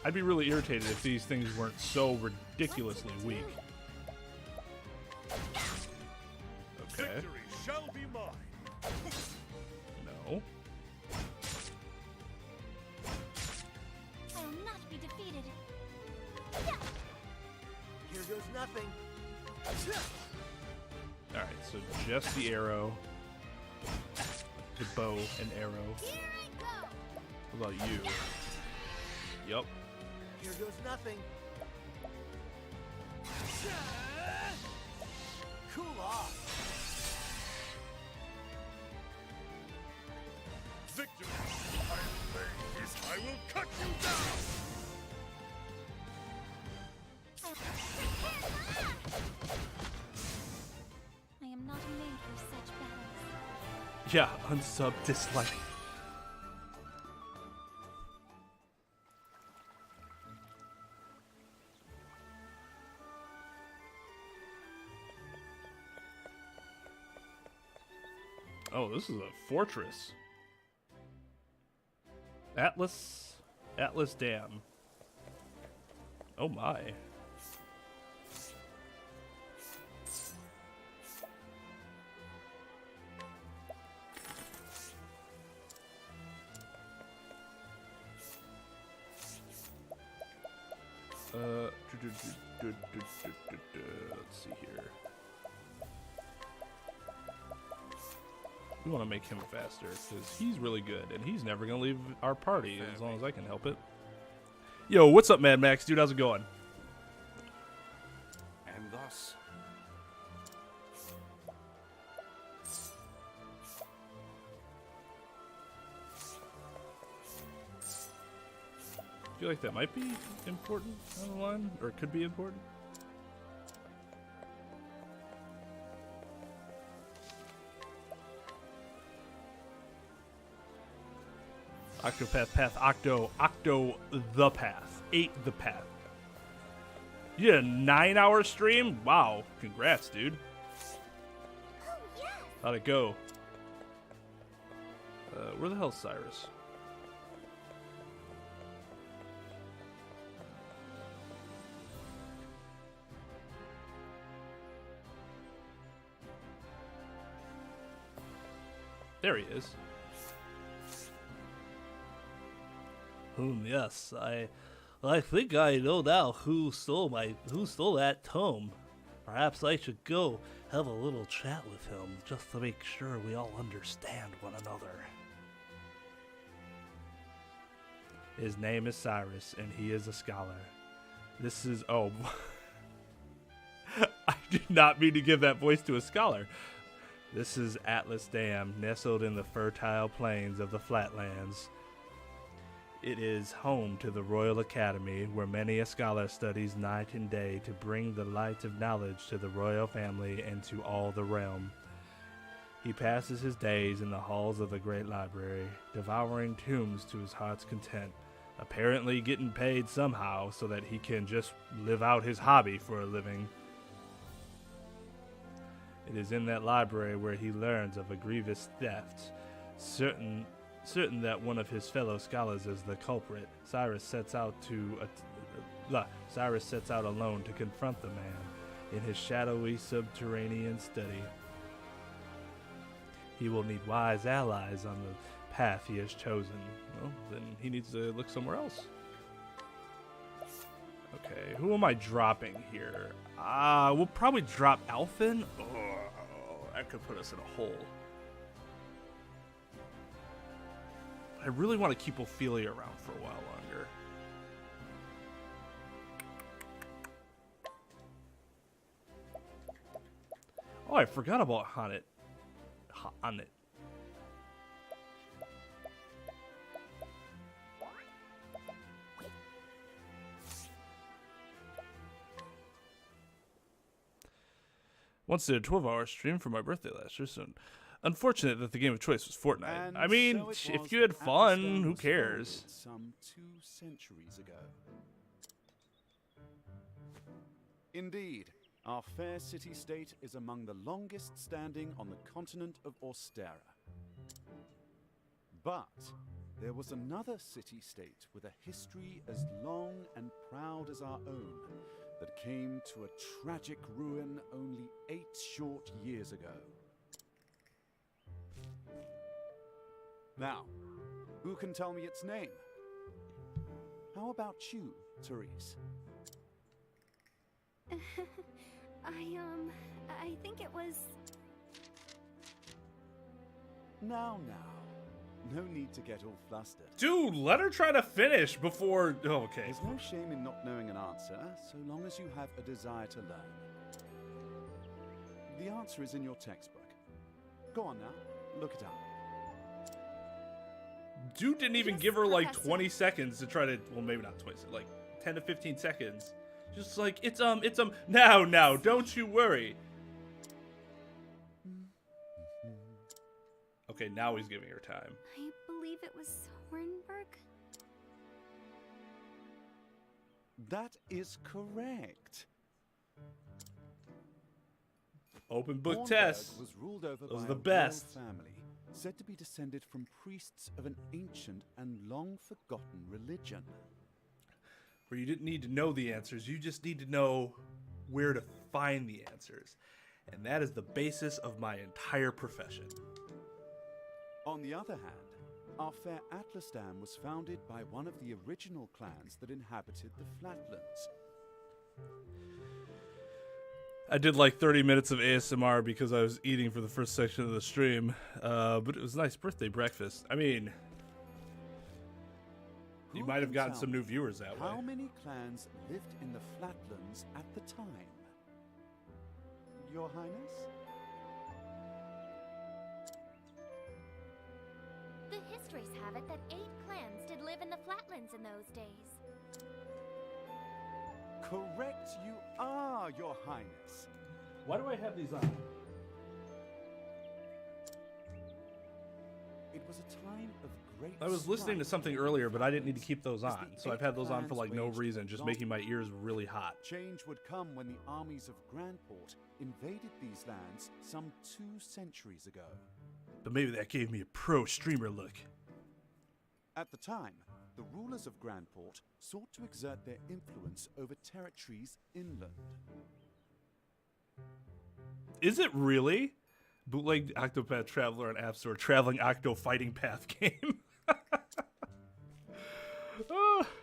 I'd be really irritated if these things weren't so ridiculously weak. Okay. victory shall be mine. No. I will not be defeated. Here goes nothing. All right. So just the arrow, the bow and arrow. Here I go. What about you? Yep. Here goes nothing. Cool off. Victory, I will cut you down. I am not made for such battles. Yeah. Unsub dislike. Oh, this is a fortress. Atlas Dam. Oh my. Let's see here. We want to make him faster because he's really good and he's never gonna leave our party as long as I can help it. Yo, what's up, Mad Max, dude? How's it going? And thus, I feel like that might be important on the line, or it could be important. Octopath path, Octo the path, 8 the path. You did a 9-hour stream? Wow, congrats, dude. Oh yes. How'd it go? Where the hell's Cyrus? There he is. Yes, I think I know now who stole that tome. Perhaps I should go have a little chat with him just to make sure we all understand one another. His name is Cyrus, and he is a scholar. This is I did not mean to give that voice to a scholar. This is Atlas Dam, nestled in the fertile plains of the Flatlands. It is home to the Royal Academy, where many a scholar studies night and day to bring the light of knowledge to the royal family and to all the realm. He passes his days in the halls of the great library, devouring tomes to his heart's content, apparently getting paid somehow so that he can just live out his hobby for a living. It is in that library where he learns of a grievous theft. Certain that one of his fellow scholars is the culprit, Cyrus sets out alone to confront the man in his shadowy subterranean study. He will need wise allies on the path he has chosen. Well, then he needs to look somewhere else. Okay, who am I dropping here? We'll probably drop Alphen. Oh, that could put us in a hole. I really want to keep Ophilia around for a while longer. Oh, I forgot about Hanet. Once did a 12-hour stream for my birthday last year, so unfortunate that the game of choice was Fortnite. And I mean, so it if was you had that fun, Atlastan who was cares? founded some 2 centuries ago. Indeed, our fair city-state is among the longest standing on the continent of Austera. But there was another city-state with a history as long and proud as our own that came to a tragic ruin only 8 short years ago. Now, who can tell me its name? How about you, Therese? I think it was... Now. No need to get all flustered. Dude, let her try to finish before... Oh, okay. There's no shame in not knowing an answer, so long as you have a desire to learn. The answer is in your textbook. Go on now, look it up. Dude didn't even Yes, give her like Professor. 20 seconds to try to... Well, maybe not 20, like 10 to 15 seconds. Just like, now, don't you worry. Okay, now he's giving her time. I believe it was Hornburg. That is correct. Open book Hornburg test. was ruled over Those by are the a royal best. family, said to be descended from priests of an ancient and long forgotten religion. Where you didn't need to know the answers, you just need to know where to find the answers. And that is the basis of my entire profession. On the other hand, our fair Atlastan was founded by one of the original clans that inhabited the Flatlands. I did like 30 minutes of ASMR because I was eating for the first section of the stream, but it was a nice birthday breakfast. I mean, you Who might have can gotten tell some new me viewers that way. How many clans lived in the Flatlands at the time? Your Highness? The histories have it that 8 clans did live in the Flatlands in those days. Correct you are, Your Highness. Why do I have these on? It was a time of great I was listening to strife something in the earlier, but I didn't need to Flatlands keep those as on. the So I've 8 had those on for clans like no waged reason, a just long making my ears really hot. Change would come when the armies of Grandport invaded these lands some 2 centuries ago. But maybe that gave me a pro streamer look. At the time, the rulers of Grandport sought to exert their influence over territories inland. Is it really? Bootleg Octopath Traveler on App Store, traveling Octo fighting path game.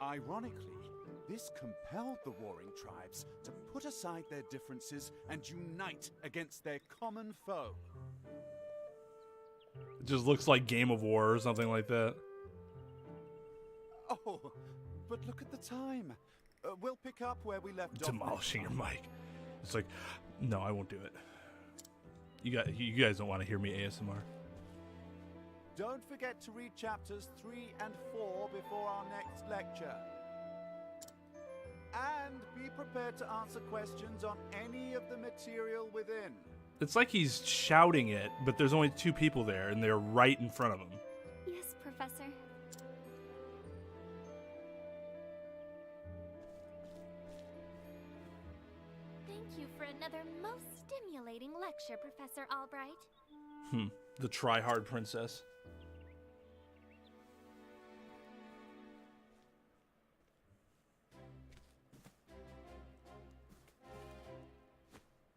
Ironically, this compelled the warring tribes to put aside their differences and unite against their common foe. It just looks like Game of War or something like that. Oh, but look at the time. We'll pick up where we left off. Demolishing your mic. It's like, no, I won't do it. You guys don't want to hear me ASMR. Don't forget to read chapters 3 and 4 before our next lecture. And be prepared to answer questions on any of the material within. It's like he's shouting it, but there's only 2 people there, and they're right in front of him. Yes, Professor. Thank you for another most stimulating lecture, Professor Albright. The try-hard princess.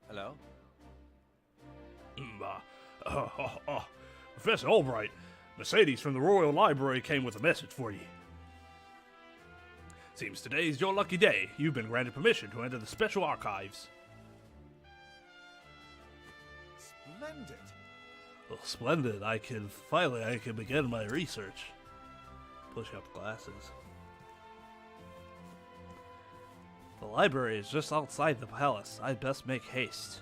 Hello? Professor Albright, Mercedes from the Royal Library came with a message for you. Seems today's your lucky day. You've been granted permission to enter the special archives. Splendid. Well, splendid. I can begin my research. Push up glasses. The library is just outside the palace. I'd best make haste.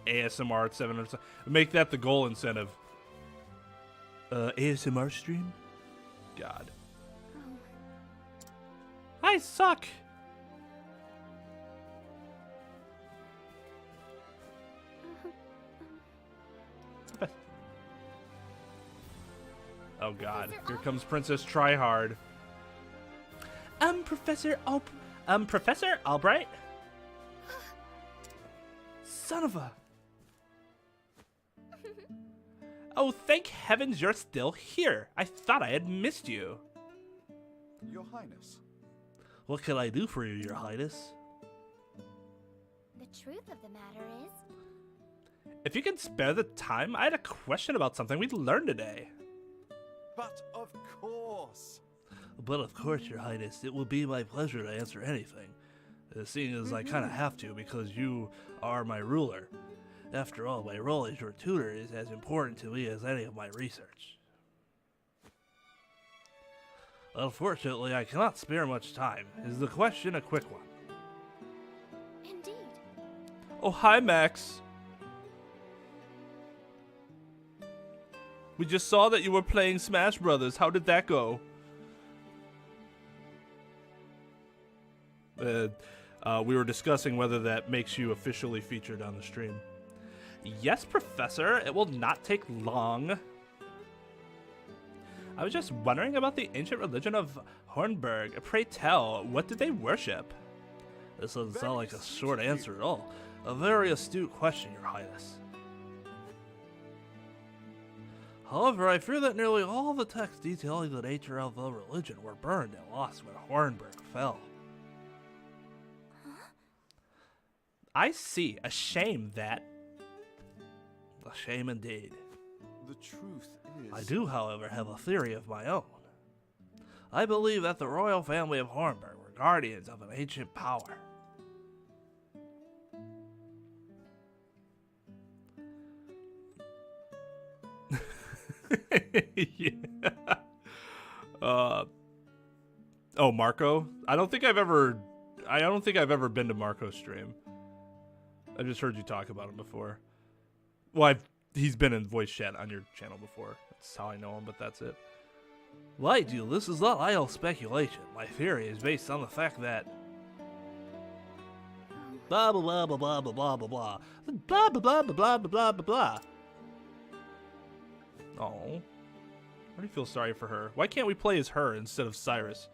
ASMR at 700. Make that the goal incentive. ASMR stream? God. guys suck. Oh God, here comes Princess Tryhard. Professor Albright? Son of a... Oh, thank heavens you're still here. I thought I had missed you. Your Highness. What can I do for you, Your Highness? The truth of the matter is... If you can spare the time, I had a question about something we learned today. But of course. But of course, Your Highness, it will be my pleasure to answer anything. Seeing as I kind of have to because you are my ruler. After all, my role as your tutor is as important to me as any of my research. Unfortunately, I cannot spare much time. Is the question a quick one? Indeed. Oh, hi, Max. We just saw that you were playing Smash Brothers. How did that go? We were discussing whether that makes you officially featured on the stream. Yes, Professor. It will not take long. I was just wondering about the ancient religion of Hornburg. Pray tell, what did they worship? This doesn't sound like a short answer at all. A very astute question, Your Highness. However, I fear that nearly all the texts detailing the nature of the religion were burned and lost when Hornburg fell. I see. A shame that. A shame indeed. The truth is... I do, however, have a theory of my own. I believe that the royal family of Hornburg were guardians of an ancient power. Yeah. Oh, Marco? I don't think I've ever been to Marco's stream. I just heard you talk about him before. Well, he's been in voice chat on your channel before. That's how I know him, but that's it. Light deal, this is not idle speculation. My theory is based on the fact that blah blah blah blah blah blah blah blah blah blah blah blah blah blah blah blah. Oh, I already feel sorry for her. Why can't we play as her instead of Cyrus?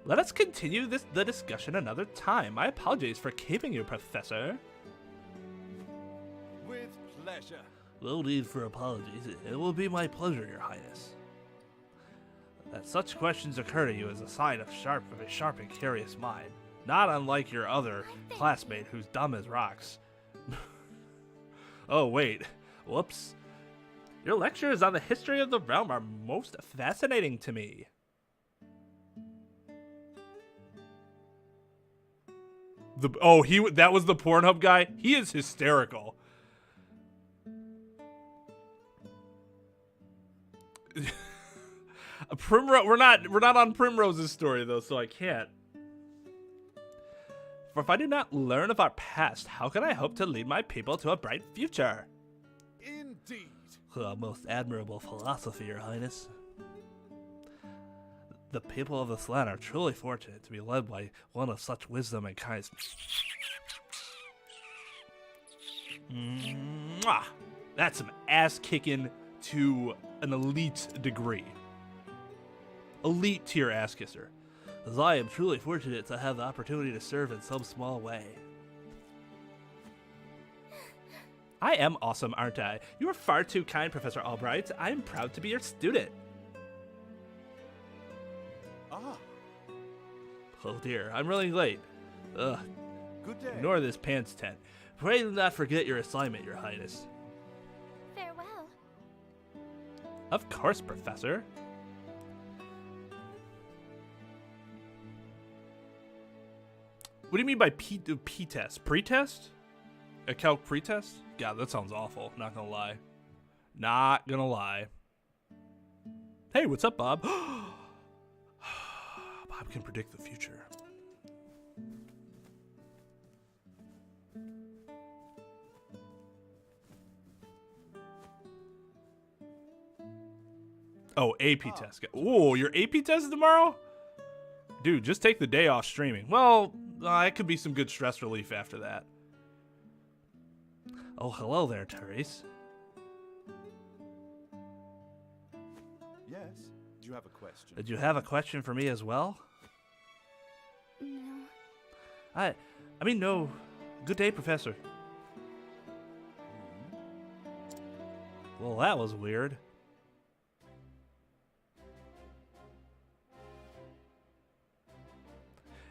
Let us continue the discussion another time. I apologize for keeping you, Professor. With pleasure. No need for apologies. It will be my pleasure, Your Highness. That such questions occur to you is a sign of a sharp and curious mind. Not unlike your other classmate who's dumb as rocks. Oh, wait. Whoops. Your lectures on the history of the realm are most fascinating to me. That was the Pornhub guy? He is hysterical. Primrose, we're not on Primrose's story though, so I can't. For if I do not learn of our past, how can I hope to lead my people to a bright future? Indeed. Most admirable philosophy, Your Highness. The people of this land are truly fortunate to be led by one of such wisdom and kindness. Mwah! That's some ass kicking to an elite degree. Elite tier ass kisser. As I am truly fortunate to have the opportunity to serve in some small way. I am awesome, aren't I? You are far too kind, Professor Albright. I am proud to be your student. Ah. Oh dear, I'm running late. Ugh. Good day. Ignore this pants tent. Pray do not forget your assignment, Your Highness. Farewell. Of course, Professor. What do you mean by P-test? Pre-test? A calc pre-test? God, that sounds awful. Not gonna lie. Not gonna lie. Hey, what's up, Bob? Bob can predict the future. Oh, AP test. Ooh, your AP test is tomorrow? Dude, just take the day off streaming. Well, it could be some good stress relief after that. Oh, hello there, Therese. Yes. Do you have a question? Did you have a question for me as well? No. I mean, no. Good day, Professor. Well, that was weird.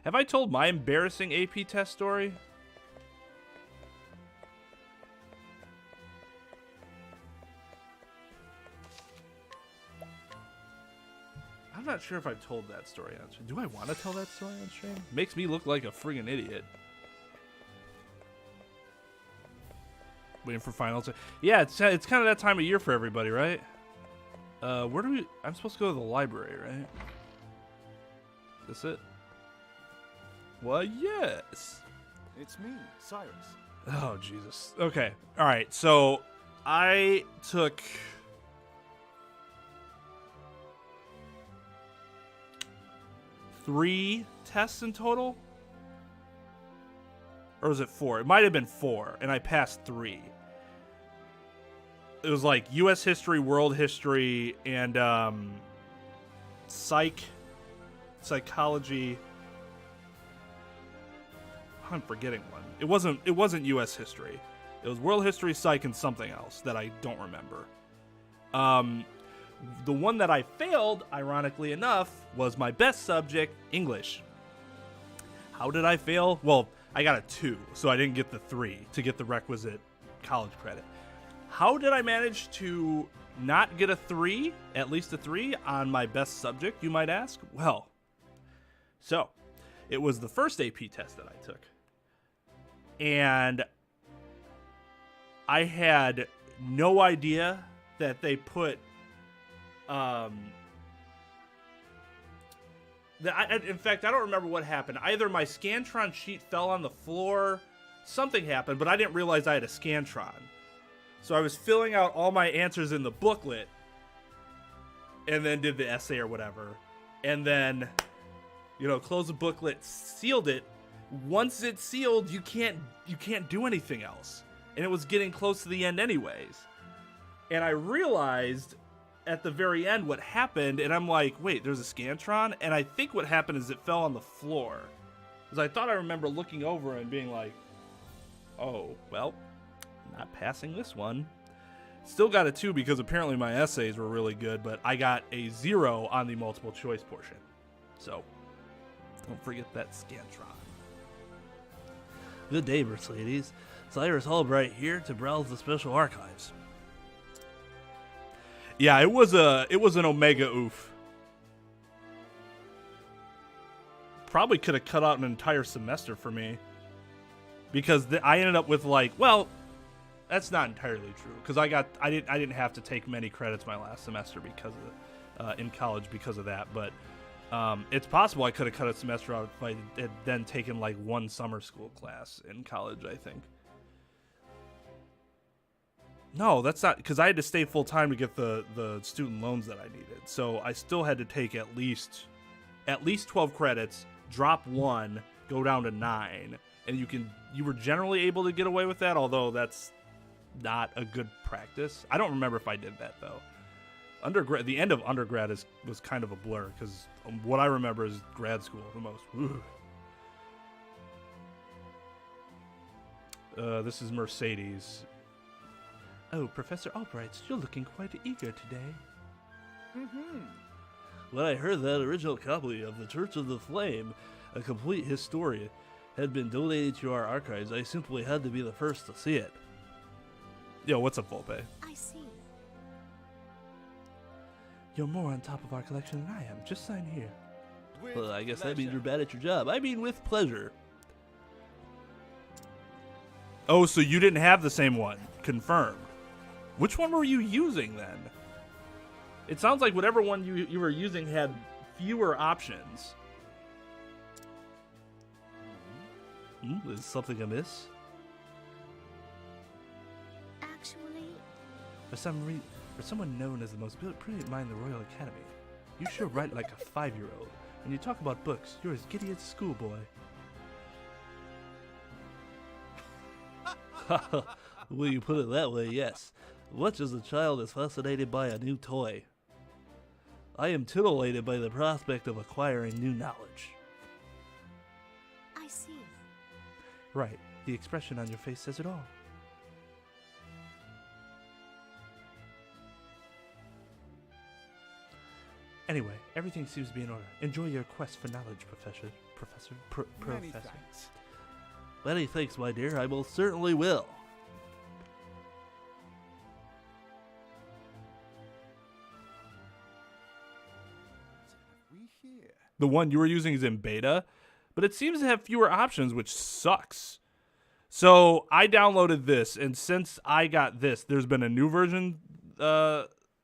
Have I told my embarrassing AP test story? I'm not sure if I've told that story on stream. Do I want to tell that story on stream? Makes me look like a friggin' idiot. Waiting for finals. Yeah, it's kind of that time of year for everybody, right? Where do we... I'm supposed to go to the library, right? This it? Well, yes. It's me, Cyrus. Oh, Jesus. Okay. All right. So I took... three tests in total? Or was it 4? It might have been 4, and I passed 3. It was like U.S. history, world history, and psychology. I'm forgetting one. It wasn't U.S. history. It was world history, psych, and something else that I don't remember. The one that I failed, ironically enough, was my best subject, English. How did I fail? Well, I got a 2, so I didn't get the 3 to get the requisite college credit. How did I manage to not get a 3, at least a 3, on my best subject, you might ask? Well, so it was the first AP test that I took. And I had no idea that they put in fact, I don't remember what happened. Either my Scantron sheet fell on the floor, something happened, but I didn't realize I had a Scantron. So I was filling out all my answers in the booklet, and then did the essay or whatever. And then, closed the booklet, sealed it. Once it's sealed, you can't do anything else. And it was getting close to the end anyways. And I realized at the very end what happened, and I'm like, wait, there's a Scantron? And I think what happened is it fell on the floor. Because I thought I remember looking over and being like, oh, well, not passing this one. Still got a 2 because apparently my essays were really good, but I got a 0 on the multiple choice portion. So, don't forget that Scantron. Good day, Mercedes. Cyrus Albright here to browse the special archives. Yeah, it was an Omega oof. Probably could have cut out an entire semester for me, because I ended up with that's not entirely true, because I didn't have to take many credits my last semester because of in college because of that, but it's possible I could have cut a semester out if I had then taken like one summer school class in college, I think. No, that's not, because I had to stay full time to get the student loans that I needed. So I still had to take at least 12 credits, drop 1, go down to 9, and you were generally able to get away with that, although that's not a good practice. I don't remember if I did that though. The end of undergrad was kind of a blur, because what I remember is grad school the most. This is Mercedes. Oh, Professor Albright, you're looking quite eager today. Mm-hmm. When I heard that original copy of The Church of the Flame, a complete history, had been donated to our archives, I simply had to be the first to see it. Yo, what's up, Volpe? I see. You're more on top of our collection than I am. Just sign here. With Well, I guess that pleasure. means you're bad at your job. I mean, with pleasure. Oh, so you didn't have the same one. Confirmed. Which one were you using then? It sounds like whatever one you were using had fewer options. Is something amiss? Actually, For some reason... For someone known as the most brilliant mind in the Royal Academy, you sure write like a 5-year-old. When you talk about books, you're as giddy as a schoolboy. Will you put it that way? Yes. Much as a child is fascinated by a new toy, I am titillated by the prospect of acquiring new knowledge. I see. Right. The expression on your face says it all. Anyway, everything seems to be in order. Enjoy your quest for knowledge, Professor. Many thanks. Many thanks, my dear. I most certainly will. We here. The one you were using is in beta, but it seems to have fewer options, which sucks. So I downloaded this, and since I got this, there's been a new version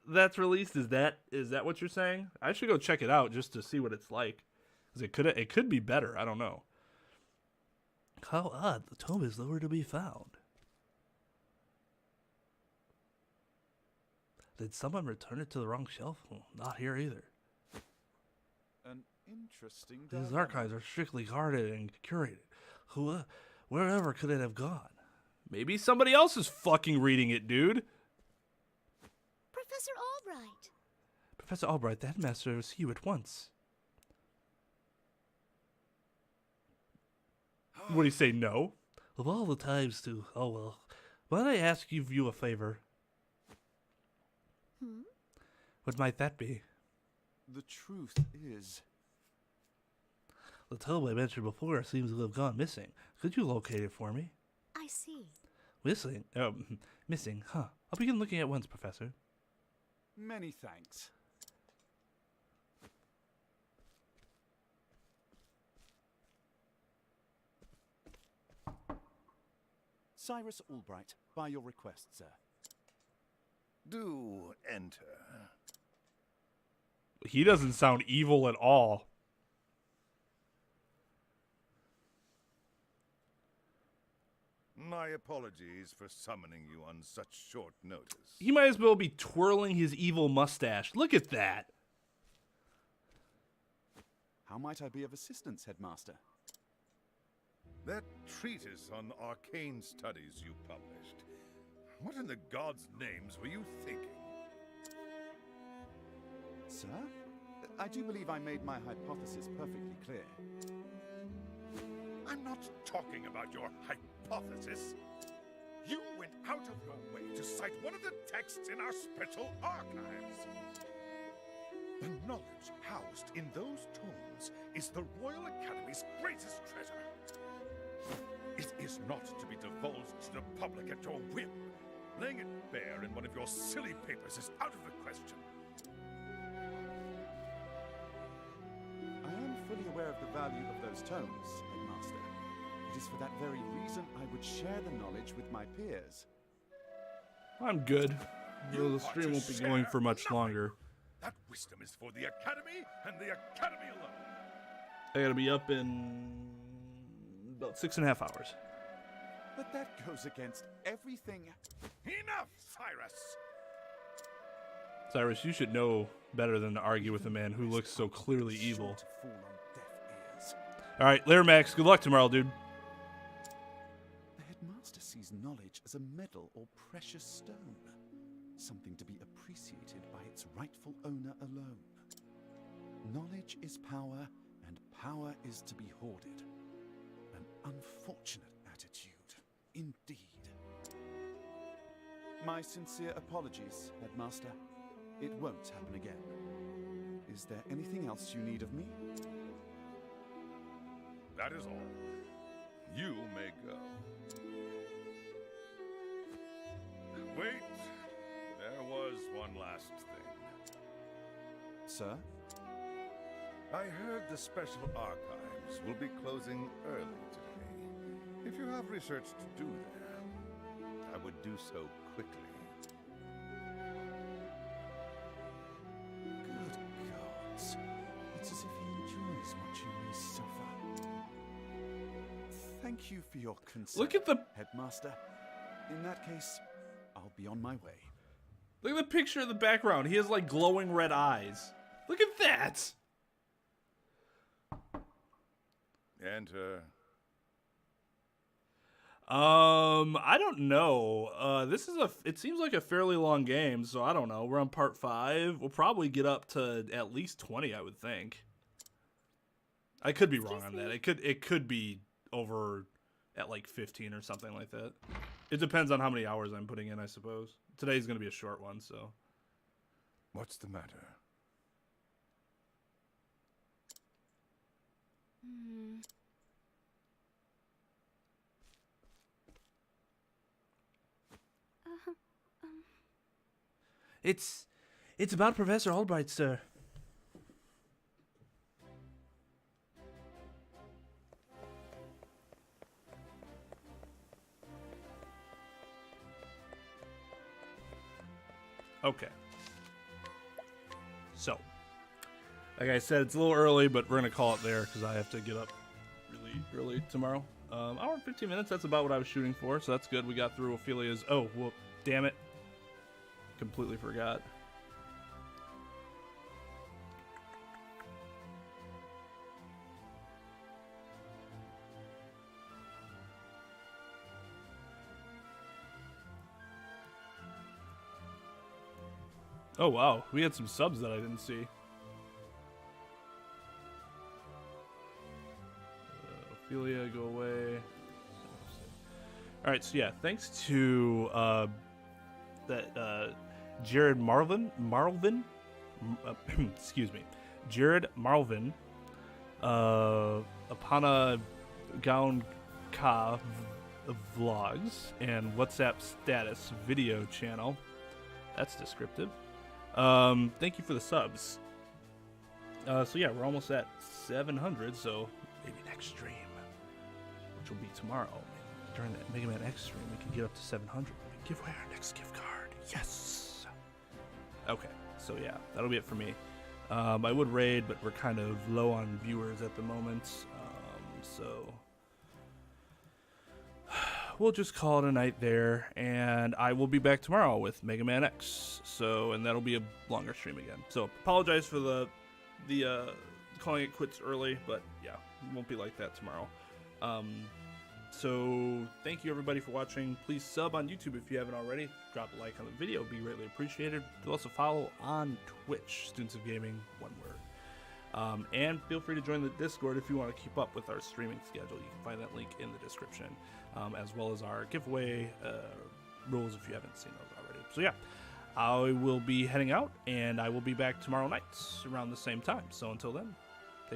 that's released. Is that what you're saying? I should go check it out just to see what it's like, because it could be better. I don't know. How odd! The tome is nowhere to be found. Did someone return it to the wrong shelf? Well, not here either. An interesting. These dilemma. archives are strictly guarded and curated. Wherever could it have gone? Maybe somebody else is fucking reading it, dude. Professor Albright. Professor Albright, the headmaster will see you at once. What do you say, no? Of all the times to... Oh, well. Might I ask you a favor? What might that be? The truth is... The tome I mentioned before seems to have gone missing. Could you locate it for me? I see. Missing? Missing, huh. I'll begin looking at once, Professor. Many thanks. Cyrus Albright, by your request, sir. Do enter. He doesn't sound evil at all. My apologies for summoning you on such short notice. He might as well be twirling his evil mustache. Look at that. How might I be of assistance, Headmaster? That treatise on arcane studies you published. What in the gods' names were you thinking? Sir? I do believe I made my hypothesis perfectly clear. I'm not talking about your hypothesis. You went out of your way to cite one of the texts in our special archives. The knowledge housed in those tomes is the Royal Academy's greatest treasure. It is not to be divulged to the public at your whim. Laying it bare in one of your silly papers is out of the question. I am fully aware of the value of those tomes, Headmaster. It is for that very reason I would share the knowledge with my peers. I'm good. The stream won't be going for much longer. That wisdom is for the Academy and the Academy alone. I gotta be up in about 6.5 hours. But that goes against everything. Enough, Cyrus! Cyrus, you should know better than to argue with a man who looks so clearly evil. Alright, later, Max. Good luck tomorrow, dude. The Headmaster sees knowledge as a medal or precious stone. Something to be appreciated by its rightful owner alone. Knowledge is power, and power is to be hoarded. An unfortunate attitude, indeed. My sincere apologies, Headmaster. It won't happen again. Is there anything else you need of me? That is all. You may go. Wait. There was one last thing. Sir? I heard the special archives will be closing early today. If you have research to do there, I would do so quickly. Good gods. It's as if he enjoys watching me suffer. Thank you for your concern, Look at the... Headmaster. In that case, I'll be on my way. Look at the picture in the background. He has like glowing red eyes. Look at that. Enter. I don't know. This is it seems like a fairly long game, so I don't know. We're on part 5. We'll probably get up to at least 20, I would think. I could be wrong on that. It could be over at like 15 or something like that. It depends on how many hours I'm putting in, I suppose. Today's going to be a short one, so. What's the matter? It's about Professor Albright, sir. Okay. So, like I said, it's a little early, but we're going to call it there because I have to get up really early tomorrow. Hour and 15 minutes, that's about what I was shooting for, so that's good. We got through Ophilia's... Oh, whoop. Damn it. Completely forgot. Oh, wow. We had some subs that I didn't see. Ophilia, go away. Alright, so yeah, thanks to Jared Marlvin, excuse me, Jared Marlvin, Apana Gaon Ka Vlogs, and WhatsApp Status video channel. That's descriptive. Thank you for the subs. So yeah, we're almost at 700, so maybe next stream, which will be tomorrow, during that Mega Man X stream, we can get up to 700 and give away our next gift card. Yes! Okay, so yeah, that'll be it for me. I would raid, but we're kind of low on viewers at the moment, so we'll just call it a night there, and I will be back tomorrow with Mega Man X. So, and that'll be a longer stream again. So, apologize for the calling it quits early, but yeah, it won't be like that tomorrow. So, thank you everybody for watching. Please sub on YouTube if you haven't already. Drop a like on the video, it'd be greatly appreciated. You'll also follow on Twitch, Students of Gaming, one word. And feel free to join the Discord if you want to keep up with our streaming schedule. You can find that link in the description, as well as our giveaway rules if you haven't seen those already. So yeah, I will be heading out, and I will be back tomorrow night around the same time. So until then,